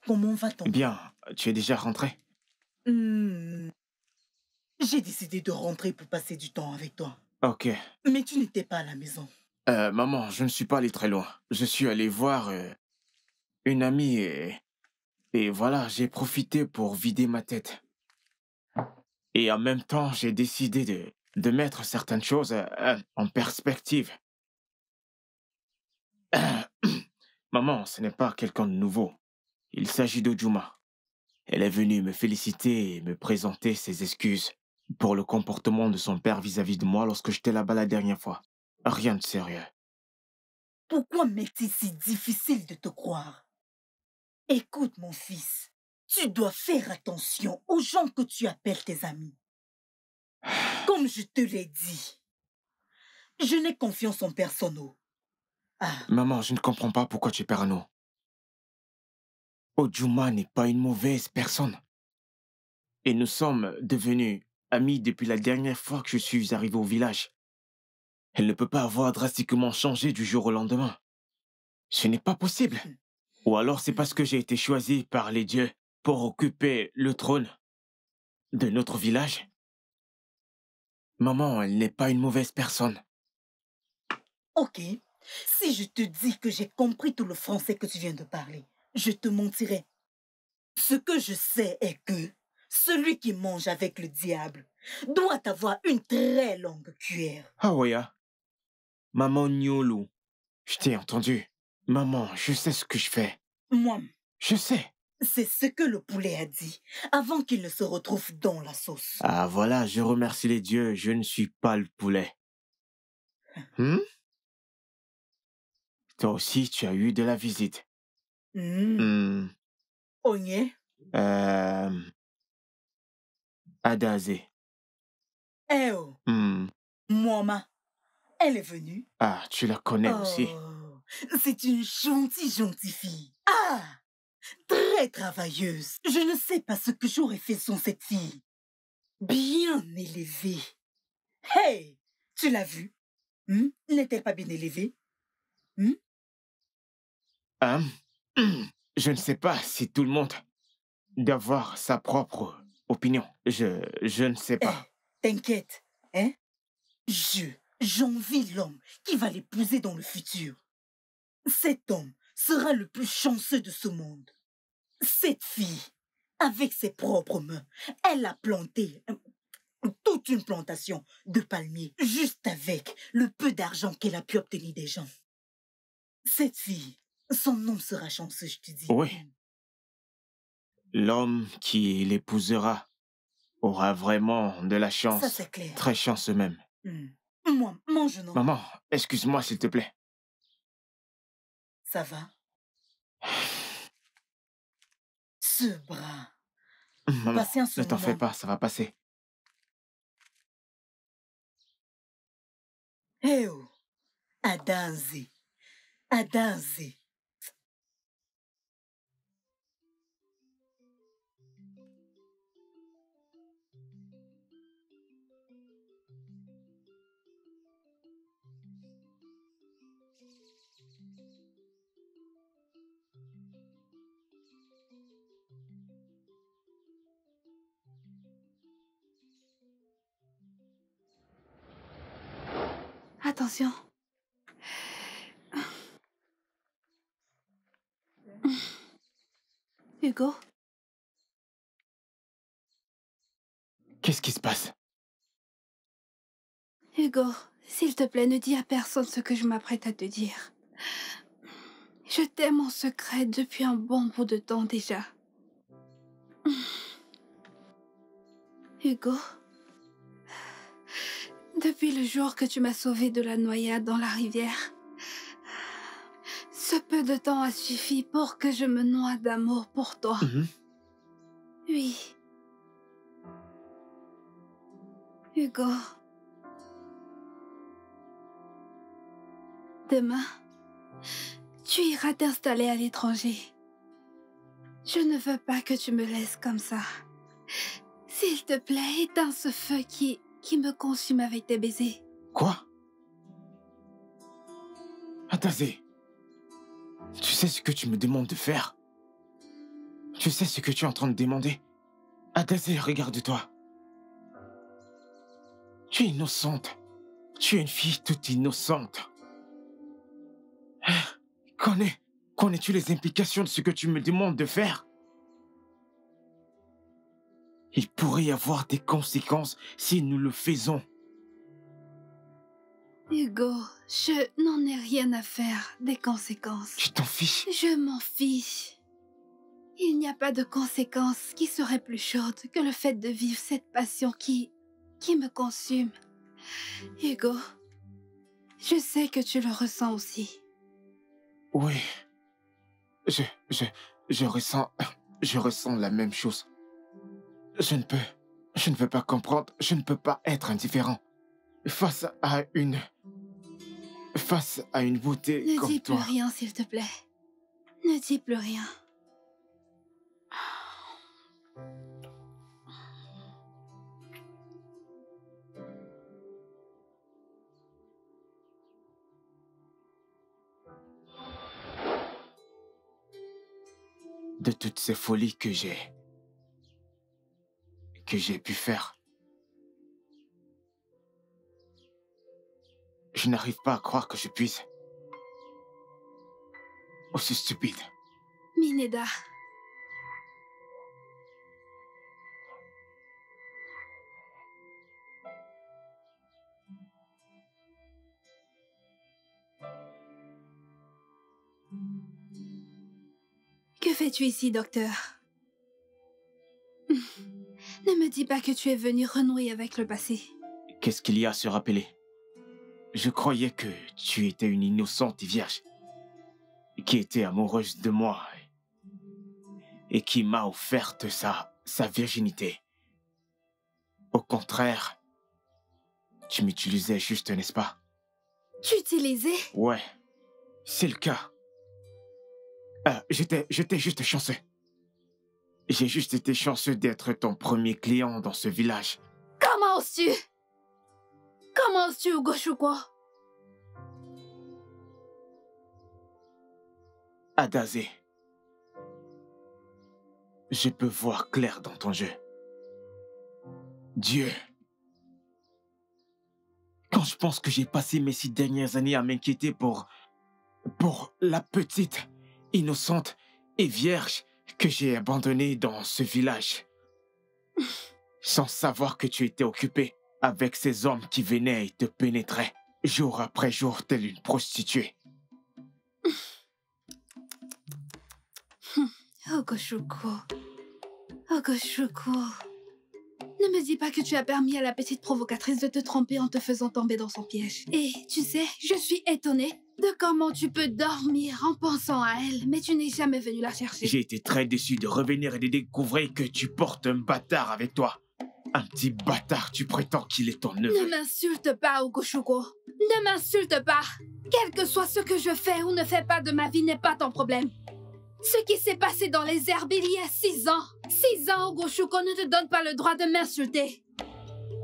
Comment va-t-on? Bien, tu es déjà rentrée? J'ai décidé de rentrer pour passer du temps avec toi. Ok. Mais tu n'étais pas à la maison. Maman, je ne suis pas allé très loin. Je suis allé voir une amie et voilà, j'ai profité pour vider ma tête. Et en même temps, j'ai décidé de mettre certaines choses en perspective. Maman, ce n'est pas quelqu'un de nouveau. Il s'agit d'Ojuma. Elle est venue me féliciter et me présenter ses excuses pour le comportement de son père vis-à-vis de moi lorsque j'étais là-bas la dernière fois. Rien de sérieux. Pourquoi m'est-il si difficile de te croire? Écoute, mon fils, tu dois faire attention aux gens que tu appelles tes amis. Comme je te l'ai dit, je n'ai confiance en personne. Maman, je ne comprends pas pourquoi tu es parano. Ojuma n'est pas une mauvaise personne. Et nous sommes devenus amis depuis la dernière fois que je suis arrivé au village. Elle ne peut pas avoir drastiquement changé du jour au lendemain. Ce n'est pas possible. Ou alors c'est parce que j'ai été choisi par les dieux pour occuper le trône de notre village. Maman, elle n'est pas une mauvaise personne. Ok, si je te dis que j'ai compris tout le français que tu viens de parler, je te mentirai. Ce que je sais est que celui qui mange avec le diable doit avoir une très longue cuillère. Ah ouais, Maman Nyolu, je t'ai entendu. Maman, je sais ce que je fais. Moi, je sais. C'est ce que le poulet a dit avant qu'il ne se retrouve dans la sauce. Ah voilà, je remercie les dieux, je ne suis pas le poulet. Toi aussi, tu as eu de la visite. Onye? Adazé. Eh oh. Mouama. Elle est venue. Ah, tu la connais aussi. C'est une gentille fille. Ah, très travailleuse. Je ne sais pas ce que j'aurais fait sans cette fille. Bien élevée. Hey, tu l'as vue? N'est-elle pas bien élevée? Je ne sais pas si tout le monde doit avoir sa propre opinion. Je ne sais pas. T'inquiète, hein? J'envie l'homme qui va l'épouser dans le futur. Cet homme sera le plus chanceux de ce monde. Cette fille, avec ses propres mains, elle a planté toute une plantation de palmiers, juste avec le peu d'argent qu'elle a pu obtenir des gens. Cette fille, son homme sera chanceux, je te dis. Oui. L'homme qui l'épousera aura vraiment de la chance. Ça, c'est clair. Très chanceux même. Moi, mange non. Maman, excuse-moi s'il te plaît. Ça va? Ce bras. Maman, Patience ne t'en moment. fais pas, ça va passer. Eh oh, Adanze. Adanze. Attention. Hugo? Qu'est-ce qui se passe? Hugo, s'il te plaît, ne dis à personne ce que je m'apprête à te dire. Je t'aime en secret depuis un bon bout de temps déjà. Hugo, depuis le jour que tu m'as sauvé de la noyade dans la rivière, ce peu de temps a suffi pour que je me noie d'amour pour toi. Oui. Hugo. Demain, tu iras t'installer à l'étranger. Je ne veux pas que tu me laisses comme ça. S'il te plaît, éteins ce feu qui me consume avec tes baisers. Quoi? Atazé, tu sais ce que tu me demandes de faire? Tu sais ce que tu es en train de demander? Atazé, regarde-toi. Tu es innocente. Tu es une fille toute innocente. Connais-tu les implications de ce que tu me demandes de faire? Il pourrait y avoir des conséquences si nous le faisons. Hugo, je n'en ai rien à faire des conséquences. Tu t'en fiches? Je m'en fiche. Il n'y a pas de conséquences qui seraient plus chaudes que le fait de vivre cette passion qui me consume. Hugo, je sais que tu le ressens aussi. Oui. Je ressens la même chose. Je ne peux pas comprendre, je ne peux pas être indifférent face à une beauté comme toi. Ne dis plus rien, s'il te plaît. Ne dis plus rien. De toutes ces folies que j'ai pu faire, je n'arrive pas à croire que je puisse. Aussi stupide. Mineda. Que fais-tu ici, docteur? Ne me dis pas que tu es venu renouer avec le passé. Qu'est-ce qu'il y a à se rappeler? Je croyais que tu étais une innocente vierge qui était amoureuse de moi et qui m'a offert sa virginité. Au contraire, tu m'utilisais juste, n'est-ce pas? Tu utilisais? Ouais, c'est le cas. J'étais juste chanceux. J'ai juste été chanceux d'être ton premier client dans ce village. Comment oses-tu? Comment oses-tu, Hugo Chukwu? Adazé, je peux voir clair dans ton jeu. Dieu, quand je pense que j'ai passé mes 6 dernières années à m'inquiéter pour la petite, innocente et vierge que j'ai abandonnée dans ce village, sans savoir que tu étais occupé avec ces hommes qui venaient et te pénétraient, jour après jour, telle une prostituée. Hugo Chukwu. Hugo Chukwu. Ne me dis pas que tu as permis à la petite provocatrice de te tromper en te faisant tomber dans son piège. Et tu sais, je suis étonnée de comment tu peux dormir en pensant à elle, mais tu n'es jamais venu la chercher. J'ai été très déçu de revenir et de découvrir que tu portes un bâtard avec toi. Un petit bâtard, tu prétends qu'il est ton neveu. Ne m'insulte pas, Hugo Chukwu. Ne m'insulte pas. Quel que soit ce que je fais ou ne fais pas de ma vie n'est pas ton problème. Ce qui s'est passé dans les herbes il y a 6 ans. 6 ans, Hugo Chukwu ne te donne pas le droit de m'insulter.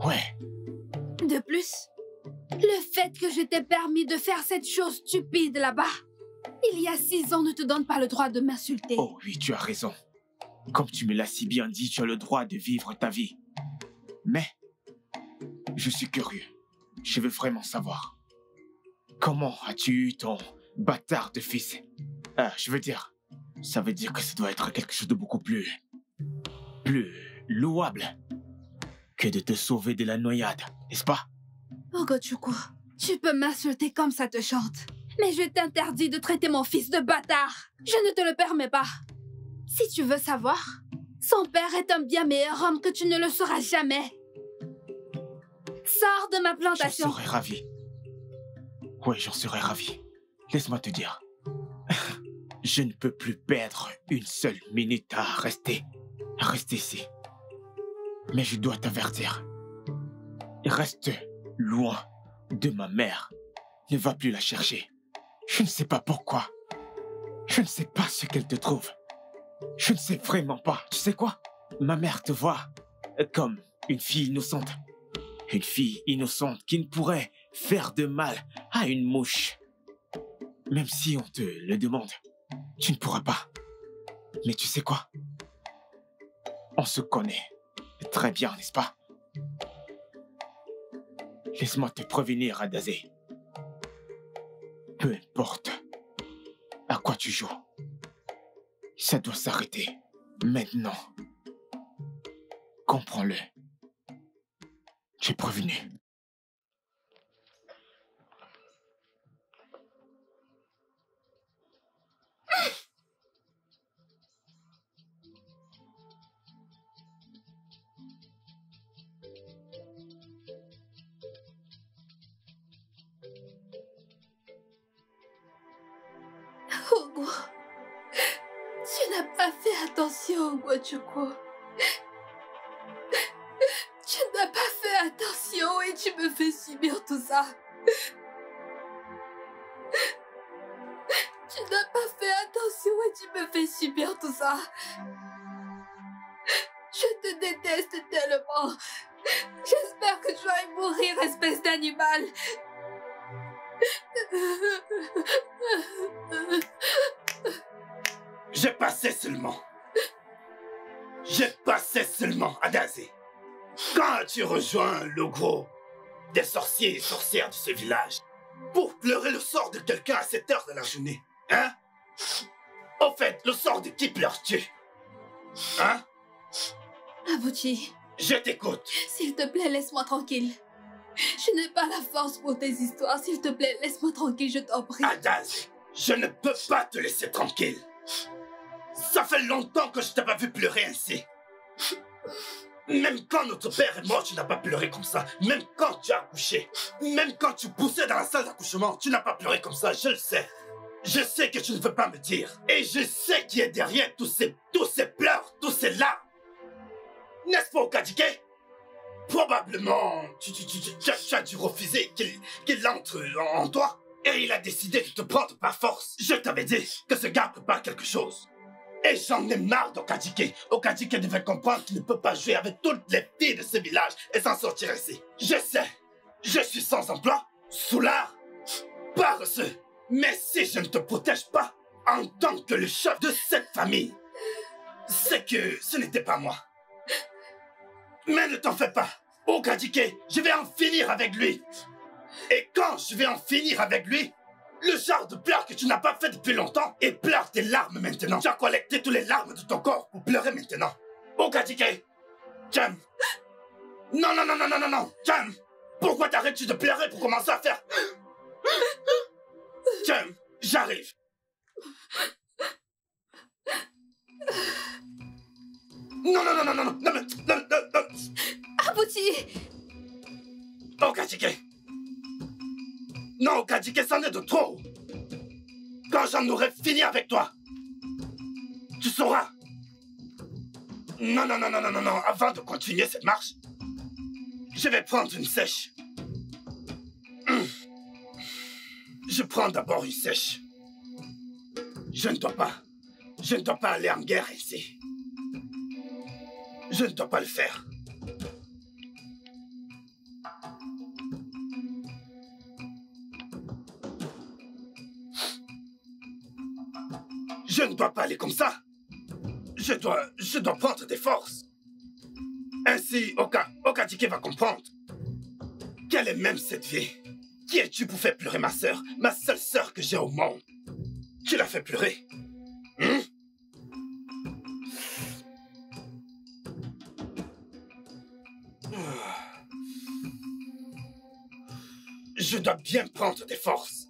Ouais. De plus, le fait que je t'ai permis de faire cette chose stupide là-bas, il y a 6 ans, ne te donne pas le droit de m'insulter. Oh oui, tu as raison. Comme tu me l'as si bien dit, tu as le droit de vivre ta vie. Mais, je suis curieux. Je veux vraiment savoir. Comment as-tu eu ton bâtard de fils? Je veux dire, ça veut dire que ça doit être quelque chose de beaucoup plus louable que de te sauver de la noyade, n'est-ce pas? Hugo Chukwu, tu peux m'insulter comme ça te chante. Mais je t'interdis de traiter mon fils de bâtard. Je ne te le permets pas. Si tu veux savoir, son père est un bien meilleur homme que tu ne le seras jamais. Sors de ma plantation. J'en serais ravi. Oui, j'en serais ravi. Laisse-moi te dire. Je ne peux plus perdre une seule minute à rester ici. Mais je dois t'avertir. Reste loin de ma mère. Ne va plus la chercher. Je ne sais pas pourquoi. Je ne sais pas ce qu'elle te trouve. Je ne sais vraiment pas. Tu sais quoi? Ma mère te voit comme une fille innocente. Une fille innocente qui ne pourrait faire de mal à une mouche. Même si on te le demande, tu ne pourras pas. Mais tu sais quoi? On se connaît très bien, n'est-ce pas? Laisse-moi te prévenir, Adazé. Peu importe à quoi tu joues, ça doit s'arrêter maintenant. Comprends-le. J'ai prévenu. Hugo, tu n'as pas fait attention, Hugo Chukwu. Tu n'as pas fait attention et tu me fais subir tout ça. Tu n'as pas fait attention et tu me fais subir tout ça. Je te déteste tellement. J'espère que tu vas mourir, espèce d'animal. J'ai passé seulement. J'ai passé seulement, Adazé. Quand as-tu rejoint le gros des sorciers et sorcières de ce village pour pleurer le sort de quelqu'un à cette heure de la journée? Hein? Au fait, le sort de qui pleures-tu? Hein? Abouti. Je t'écoute. S'il te plaît, laisse-moi tranquille. Je n'ai pas la force pour tes histoires. S'il te plaît, laisse-moi tranquille, je t'en prie. Adazé, je ne peux pas te laisser tranquille. Ça fait longtemps que je t'ai pas vu pleurer ainsi. Même quand notre père est mort, tu n'as pas pleuré comme ça. Même quand tu as accouché. Même quand tu poussais dans la salle d'accouchement, tu n'as pas pleuré comme ça, je le sais. Je sais que tu ne veux pas me dire. Et je sais qui est derrière tous ces pleurs, tous ces larmes. N'est-ce pas, Okadike? probablement, tu as dû refuser qu'il entre en toi. Et il a décidé de te prendre par force. Je t'avais dit que ce gars prépare quelque chose. Et j'en ai marre d'Okadike. Okadike devait comprendre qu'il ne peut pas jouer avec toutes les filles de ce village et s'en sortir ici. Je sais, je suis sans emploi, soulard, paresseux. Mais si je ne te protège pas, en tant que le chef de cette famille, c'est que ce n'était pas moi. Mais ne t'en fais pas. Okadike, je vais en finir avec lui. Et quand je vais en finir avec lui, le genre de pleurs que tu n'as pas fait depuis longtemps, et pleure tes larmes maintenant. Tu as collecté toutes les larmes de ton corps pour pleurer maintenant. Okadike, Jam. Non, non, non, non, non, non, non, Jam. Pourquoi t'arrêtes-tu de pleurer pour commencer à faire... Jam, j'arrive. Non, non, non, non, non, non, non, non, non, non. Abouti! Okadike. Non, Okadike, c'en est de trop. Quand j'en aurai fini avec toi, tu sauras. Non, non, non, non, non, non, non. Avant de continuer cette marche, je vais prendre une sèche. Je prends d'abord une sèche. Je ne dois pas aller en guerre ici. Je ne dois pas le faire. Je ne dois pas aller comme ça. Je dois prendre des forces. Ainsi, Okadike va comprendre quelle est même cette vie. Qui es-tu pour faire pleurer ma seule sœur que j'ai au monde? Tu l'as fait pleurer. Je dois bien prendre des forces.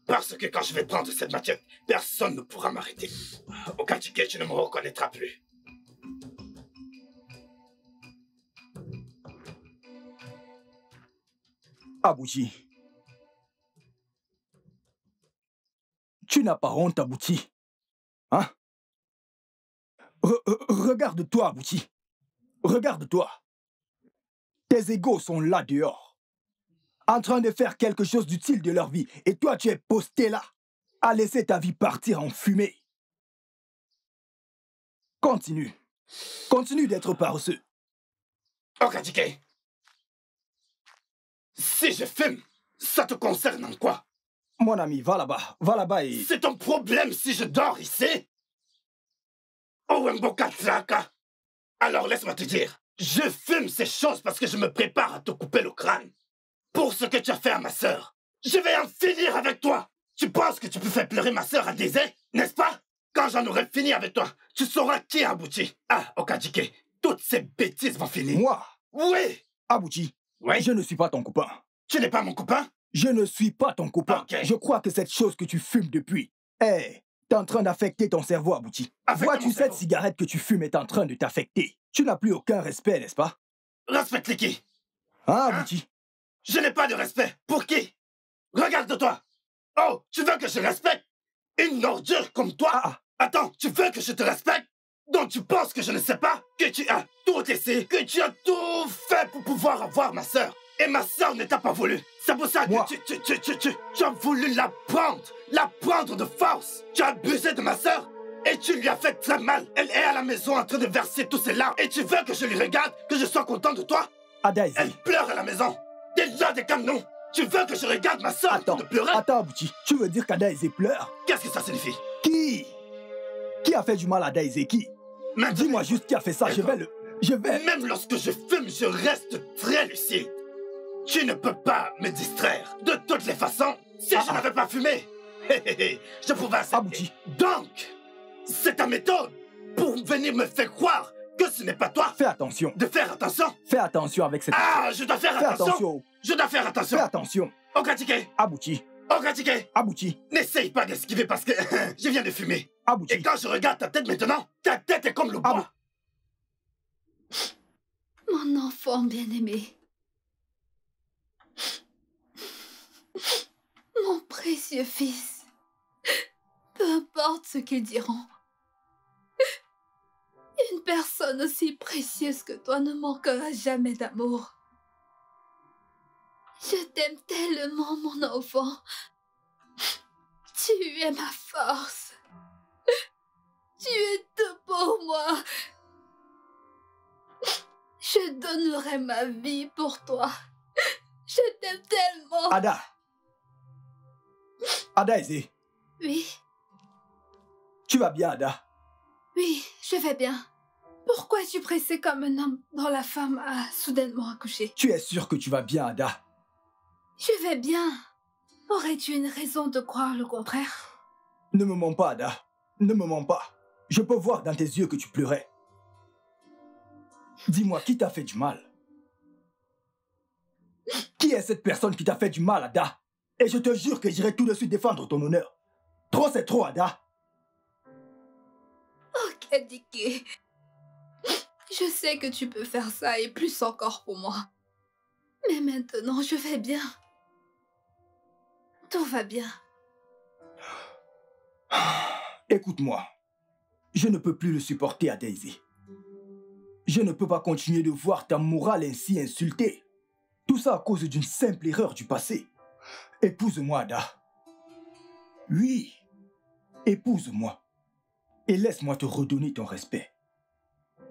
Parce que quand je vais prendre cette machette, personne ne pourra m'arrêter. Okadike, tu ne me reconnaîtras plus. Abouti. Tu n'as pas honte, Abouti. Hein? Regarde-toi, Abouti. Regarde-toi. Tes égaux sont là dehors, en train de faire quelque chose d'utile de leur vie. Et toi, tu es posté là, à laisser ta vie partir en fumée. Continue. Continue d'être paresseux. Okadike. Si je fume, ça te concerne en quoi? Mon ami, va là-bas et... C'est ton problème si je dors ici? Owembokatraka. Alors laisse-moi te dire, je fume ces choses parce que je me prépare à te couper le crâne. Pour ce que tu as fait à ma sœur. Je vais en finir avec toi. Tu penses que tu peux faire pleurer ma sœur à Désert, n'est-ce pas? Quand j'en aurai fini avec toi, tu sauras qui a abouti. Ah, Okadike, toutes ces bêtises vont finir. Moi? Oui. Abouti, oui? Je ne suis pas ton copain. Tu n'es pas mon copain? Je ne suis pas ton copain. Okay. Je crois que cette chose que tu fumes depuis, t'es en train d'affecter ton cerveau, Abouti. Vois-tu, cette cigarette que tu fumes est en train de t'affecter. Tu n'as plus aucun respect, n'est-ce pas? Respecte qui? Hein, Abouti? Je n'ai pas de respect. Pour qui? Regarde-toi. Oh, tu veux que je respecte une ordure comme toi? Attends, tu veux que je te respecte? Donc tu penses que je ne sais pas? Que tu as tout essayé? Que tu as tout fait pour pouvoir avoir ma sœur? Et ma sœur ne t'a pas voulu. C'est pour ça que tu as voulu la prendre de force. Tu as abusé de ma sœur et tu lui as fait très mal. Elle est à la maison en train de verser tous ses larmes. Et tu veux que je lui regarde, que je sois content de toi? Adaïs. Elle pleure à la maison. Déjà des canons. Tu veux que je regarde ma sœur en train de pleurer? Attends, Abouti. Tu veux dire qu'Adaïs pleure? Qu'est-ce que ça signifie? Qui a fait du mal à Adaïs? Qui? Dis-moi juste qui a fait ça. Je vais... Même lorsque je fume, je reste très lucide. Tu ne peux pas me distraire. De toutes les façons, si je n'avais pas fumé, je pouvais accepter. Abouti. Donc, c'est ta méthode pour venir me faire croire que ce n'est pas toi. Fais attention. De faire attention. Fais attention avec cette... je dois faire attention. Je dois faire attention. Fais attention. Okadike. Abouti. Okadike. Abouti. N'essaye pas d'esquiver parce que je viens de fumer. Abouti. Et quand je regarde ta tête maintenant, ta tête est comme le bois. Mon enfant bien-aimé. Mon précieux fils. Peu importe ce qu'ils diront. Une personne aussi précieuse que toi ne manquera jamais d'amour. Je t'aime tellement, mon enfant. Tu es ma force. Tu es tout pour moi. Je donnerai ma vie pour toi. Je t'aime tellement. Ada. Ada Aizé. Oui, Tu vas bien, Ada? oui, je vais bien. Pourquoi es-tu pressé comme un homme dont la femme a soudainement accouché? Tu es sûr que tu vas bien, Ada? Je vais bien. Aurais-tu une raison de croire le contraire? Ne me mens pas, Ada. Ne me mens pas. Je peux voir dans tes yeux que tu pleurais. Dis-moi, qui t'a fait du mal? Qui est cette personne qui t'a fait du mal, Ada? Et je te jure que j'irai tout de suite défendre ton honneur. Trop, c'est trop, Ada. Ok, Dicky. Je sais que tu peux faire ça et plus encore pour moi. Mais maintenant, je vais bien. Tout va bien. Écoute-moi. Je ne peux plus le supporter à Daisy. Je ne peux pas continuer de voir ta morale ainsi insultée. Tout ça à cause d'une simple erreur du passé. Épouse-moi, Ada. Oui, épouse-moi. Et laisse-moi te redonner ton respect.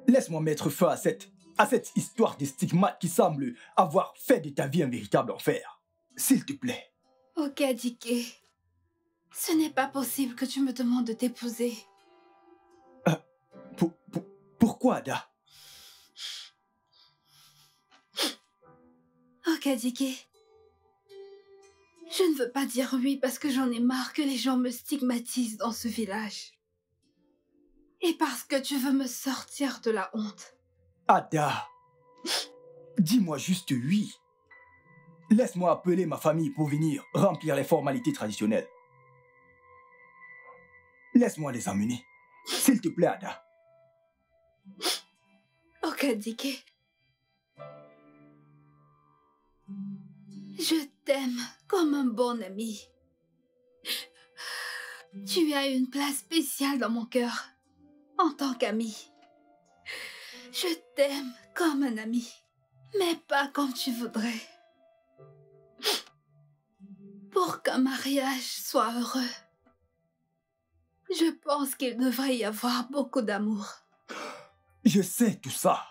Laisse-moi mettre fin à cette histoire de stigmates qui semble avoir fait de ta vie un véritable enfer. S'il te plaît. Ok, Dicky. Ce n'est pas possible que tu me demandes de t'épouser. Pourquoi, Ada? Ok, Dicky. Je ne veux pas dire oui parce que j'en ai marre que les gens me stigmatisent dans ce village. Et parce que tu veux me sortir de la honte. Ada, dis-moi juste oui. Laisse-moi appeler ma famille pour venir remplir les formalités traditionnelles. Laisse-moi les amener. S'il te plaît, Ada. Ok, Dicky. Je t'aime comme un bon ami. Tu as une place spéciale dans mon cœur, en tant qu'ami. Je t'aime comme un ami, mais pas comme tu voudrais. Pour qu'un mariage soit heureux, je pense qu'il devrait y avoir beaucoup d'amour. Je sais tout ça.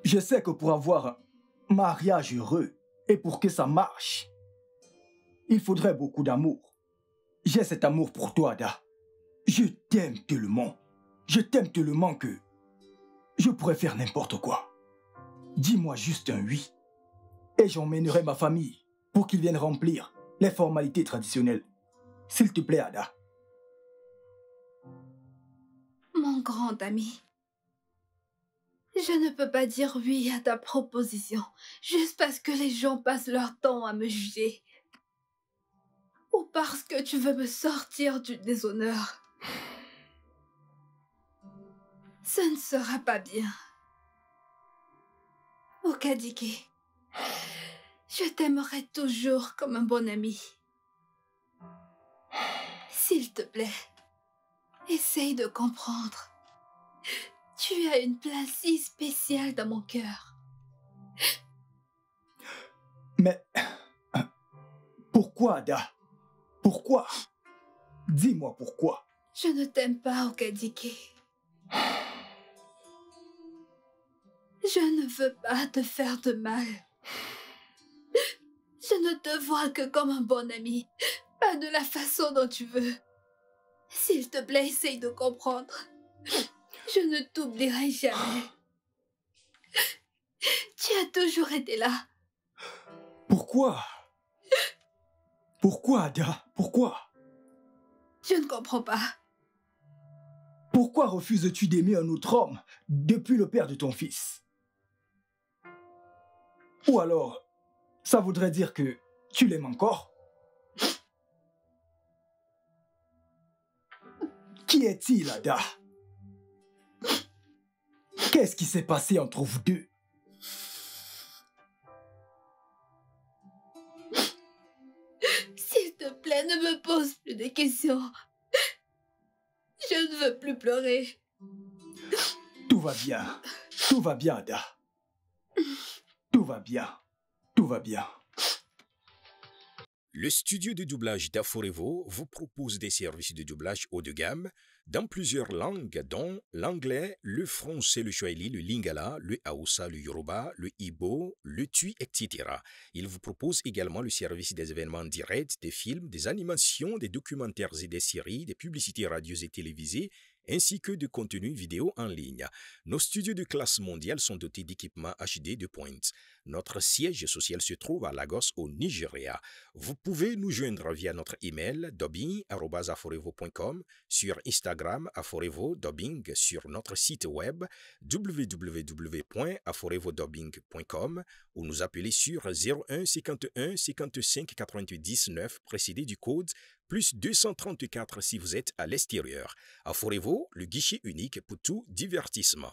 Je sais que pour avoir un mariage heureux et pour que ça marche, il faudrait beaucoup d'amour. J'ai cet amour pour toi, Ada. Je t'aime tellement. Je t'aime tellement que je pourrais faire n'importe quoi. Dis-moi juste un oui. Et j'emmènerai ma famille pour qu'ils viennent remplir les formalités traditionnelles. S'il te plaît, Ada. Mon grand ami, je ne peux pas dire oui à ta proposition juste parce que les gens passent leur temps à me juger. Ou parce que tu veux me sortir du déshonneur. Ce ne sera pas bien. Okadike, je t'aimerai toujours comme un bon ami. S'il te plaît, essaye de comprendre. Tu as une place si spéciale dans mon cœur. Mais pourquoi, Ada? Pourquoi? Dis-moi pourquoi. Je ne t'aime pas, Okadike. Je ne veux pas te faire de mal. Je ne te vois que comme un bon ami, pas de la façon dont tu veux. S'il te plaît, essaye de comprendre. Je ne t'oublierai jamais. Tu as toujours été là. Pourquoi? Pourquoi, Ada? Pourquoi? Je ne comprends pas. Pourquoi refuses-tu d'aimer un autre homme depuis le père de ton fils? Ou alors, ça voudrait dire que tu l'aimes encore? Qui est-il, Ada? Qu'est-ce qui s'est passé entre vous deux? S'il te plaît, ne me pose plus de questions. Je ne veux plus pleurer. Tout va bien. Tout va bien, Ada. Tout va bien. Tout va bien. Le studio de doublage d'Aforevo vous propose des services de doublage haut de gamme dans plusieurs langues, dont l'anglais, le français, le swahili, le lingala, le hausa, le yoruba, le igbo, le tui, etc. Il vous propose également le service des événements directs, des films, des animations, des documentaires et des séries, des publicités radios et télévisées, ainsi que de contenus vidéo en ligne. Nos studios de classe mondiale sont dotés d'équipements HD de pointe. Notre siège social se trouve à Lagos, au Nigeria. Vous pouvez nous joindre via notre email dubbing@aforevo.com, sur Instagram Aforevo Dubbing, sur notre site web www.aforevodubbing.com ou nous appeler sur 01 51 55 88 19 précédé du code plus 234 si vous êtes à l'extérieur. Aforevo, le guichet unique pour tout divertissement.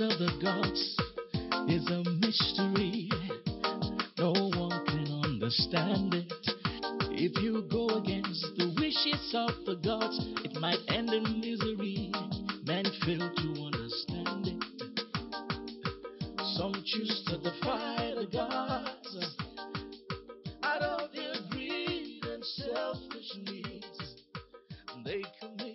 Of the gods is a mystery. No one can understand it. If you go against the wishes of the gods, it might end in misery. Men fail to understand it. Some choose to defy the gods out of their greed and selfish needs. They commit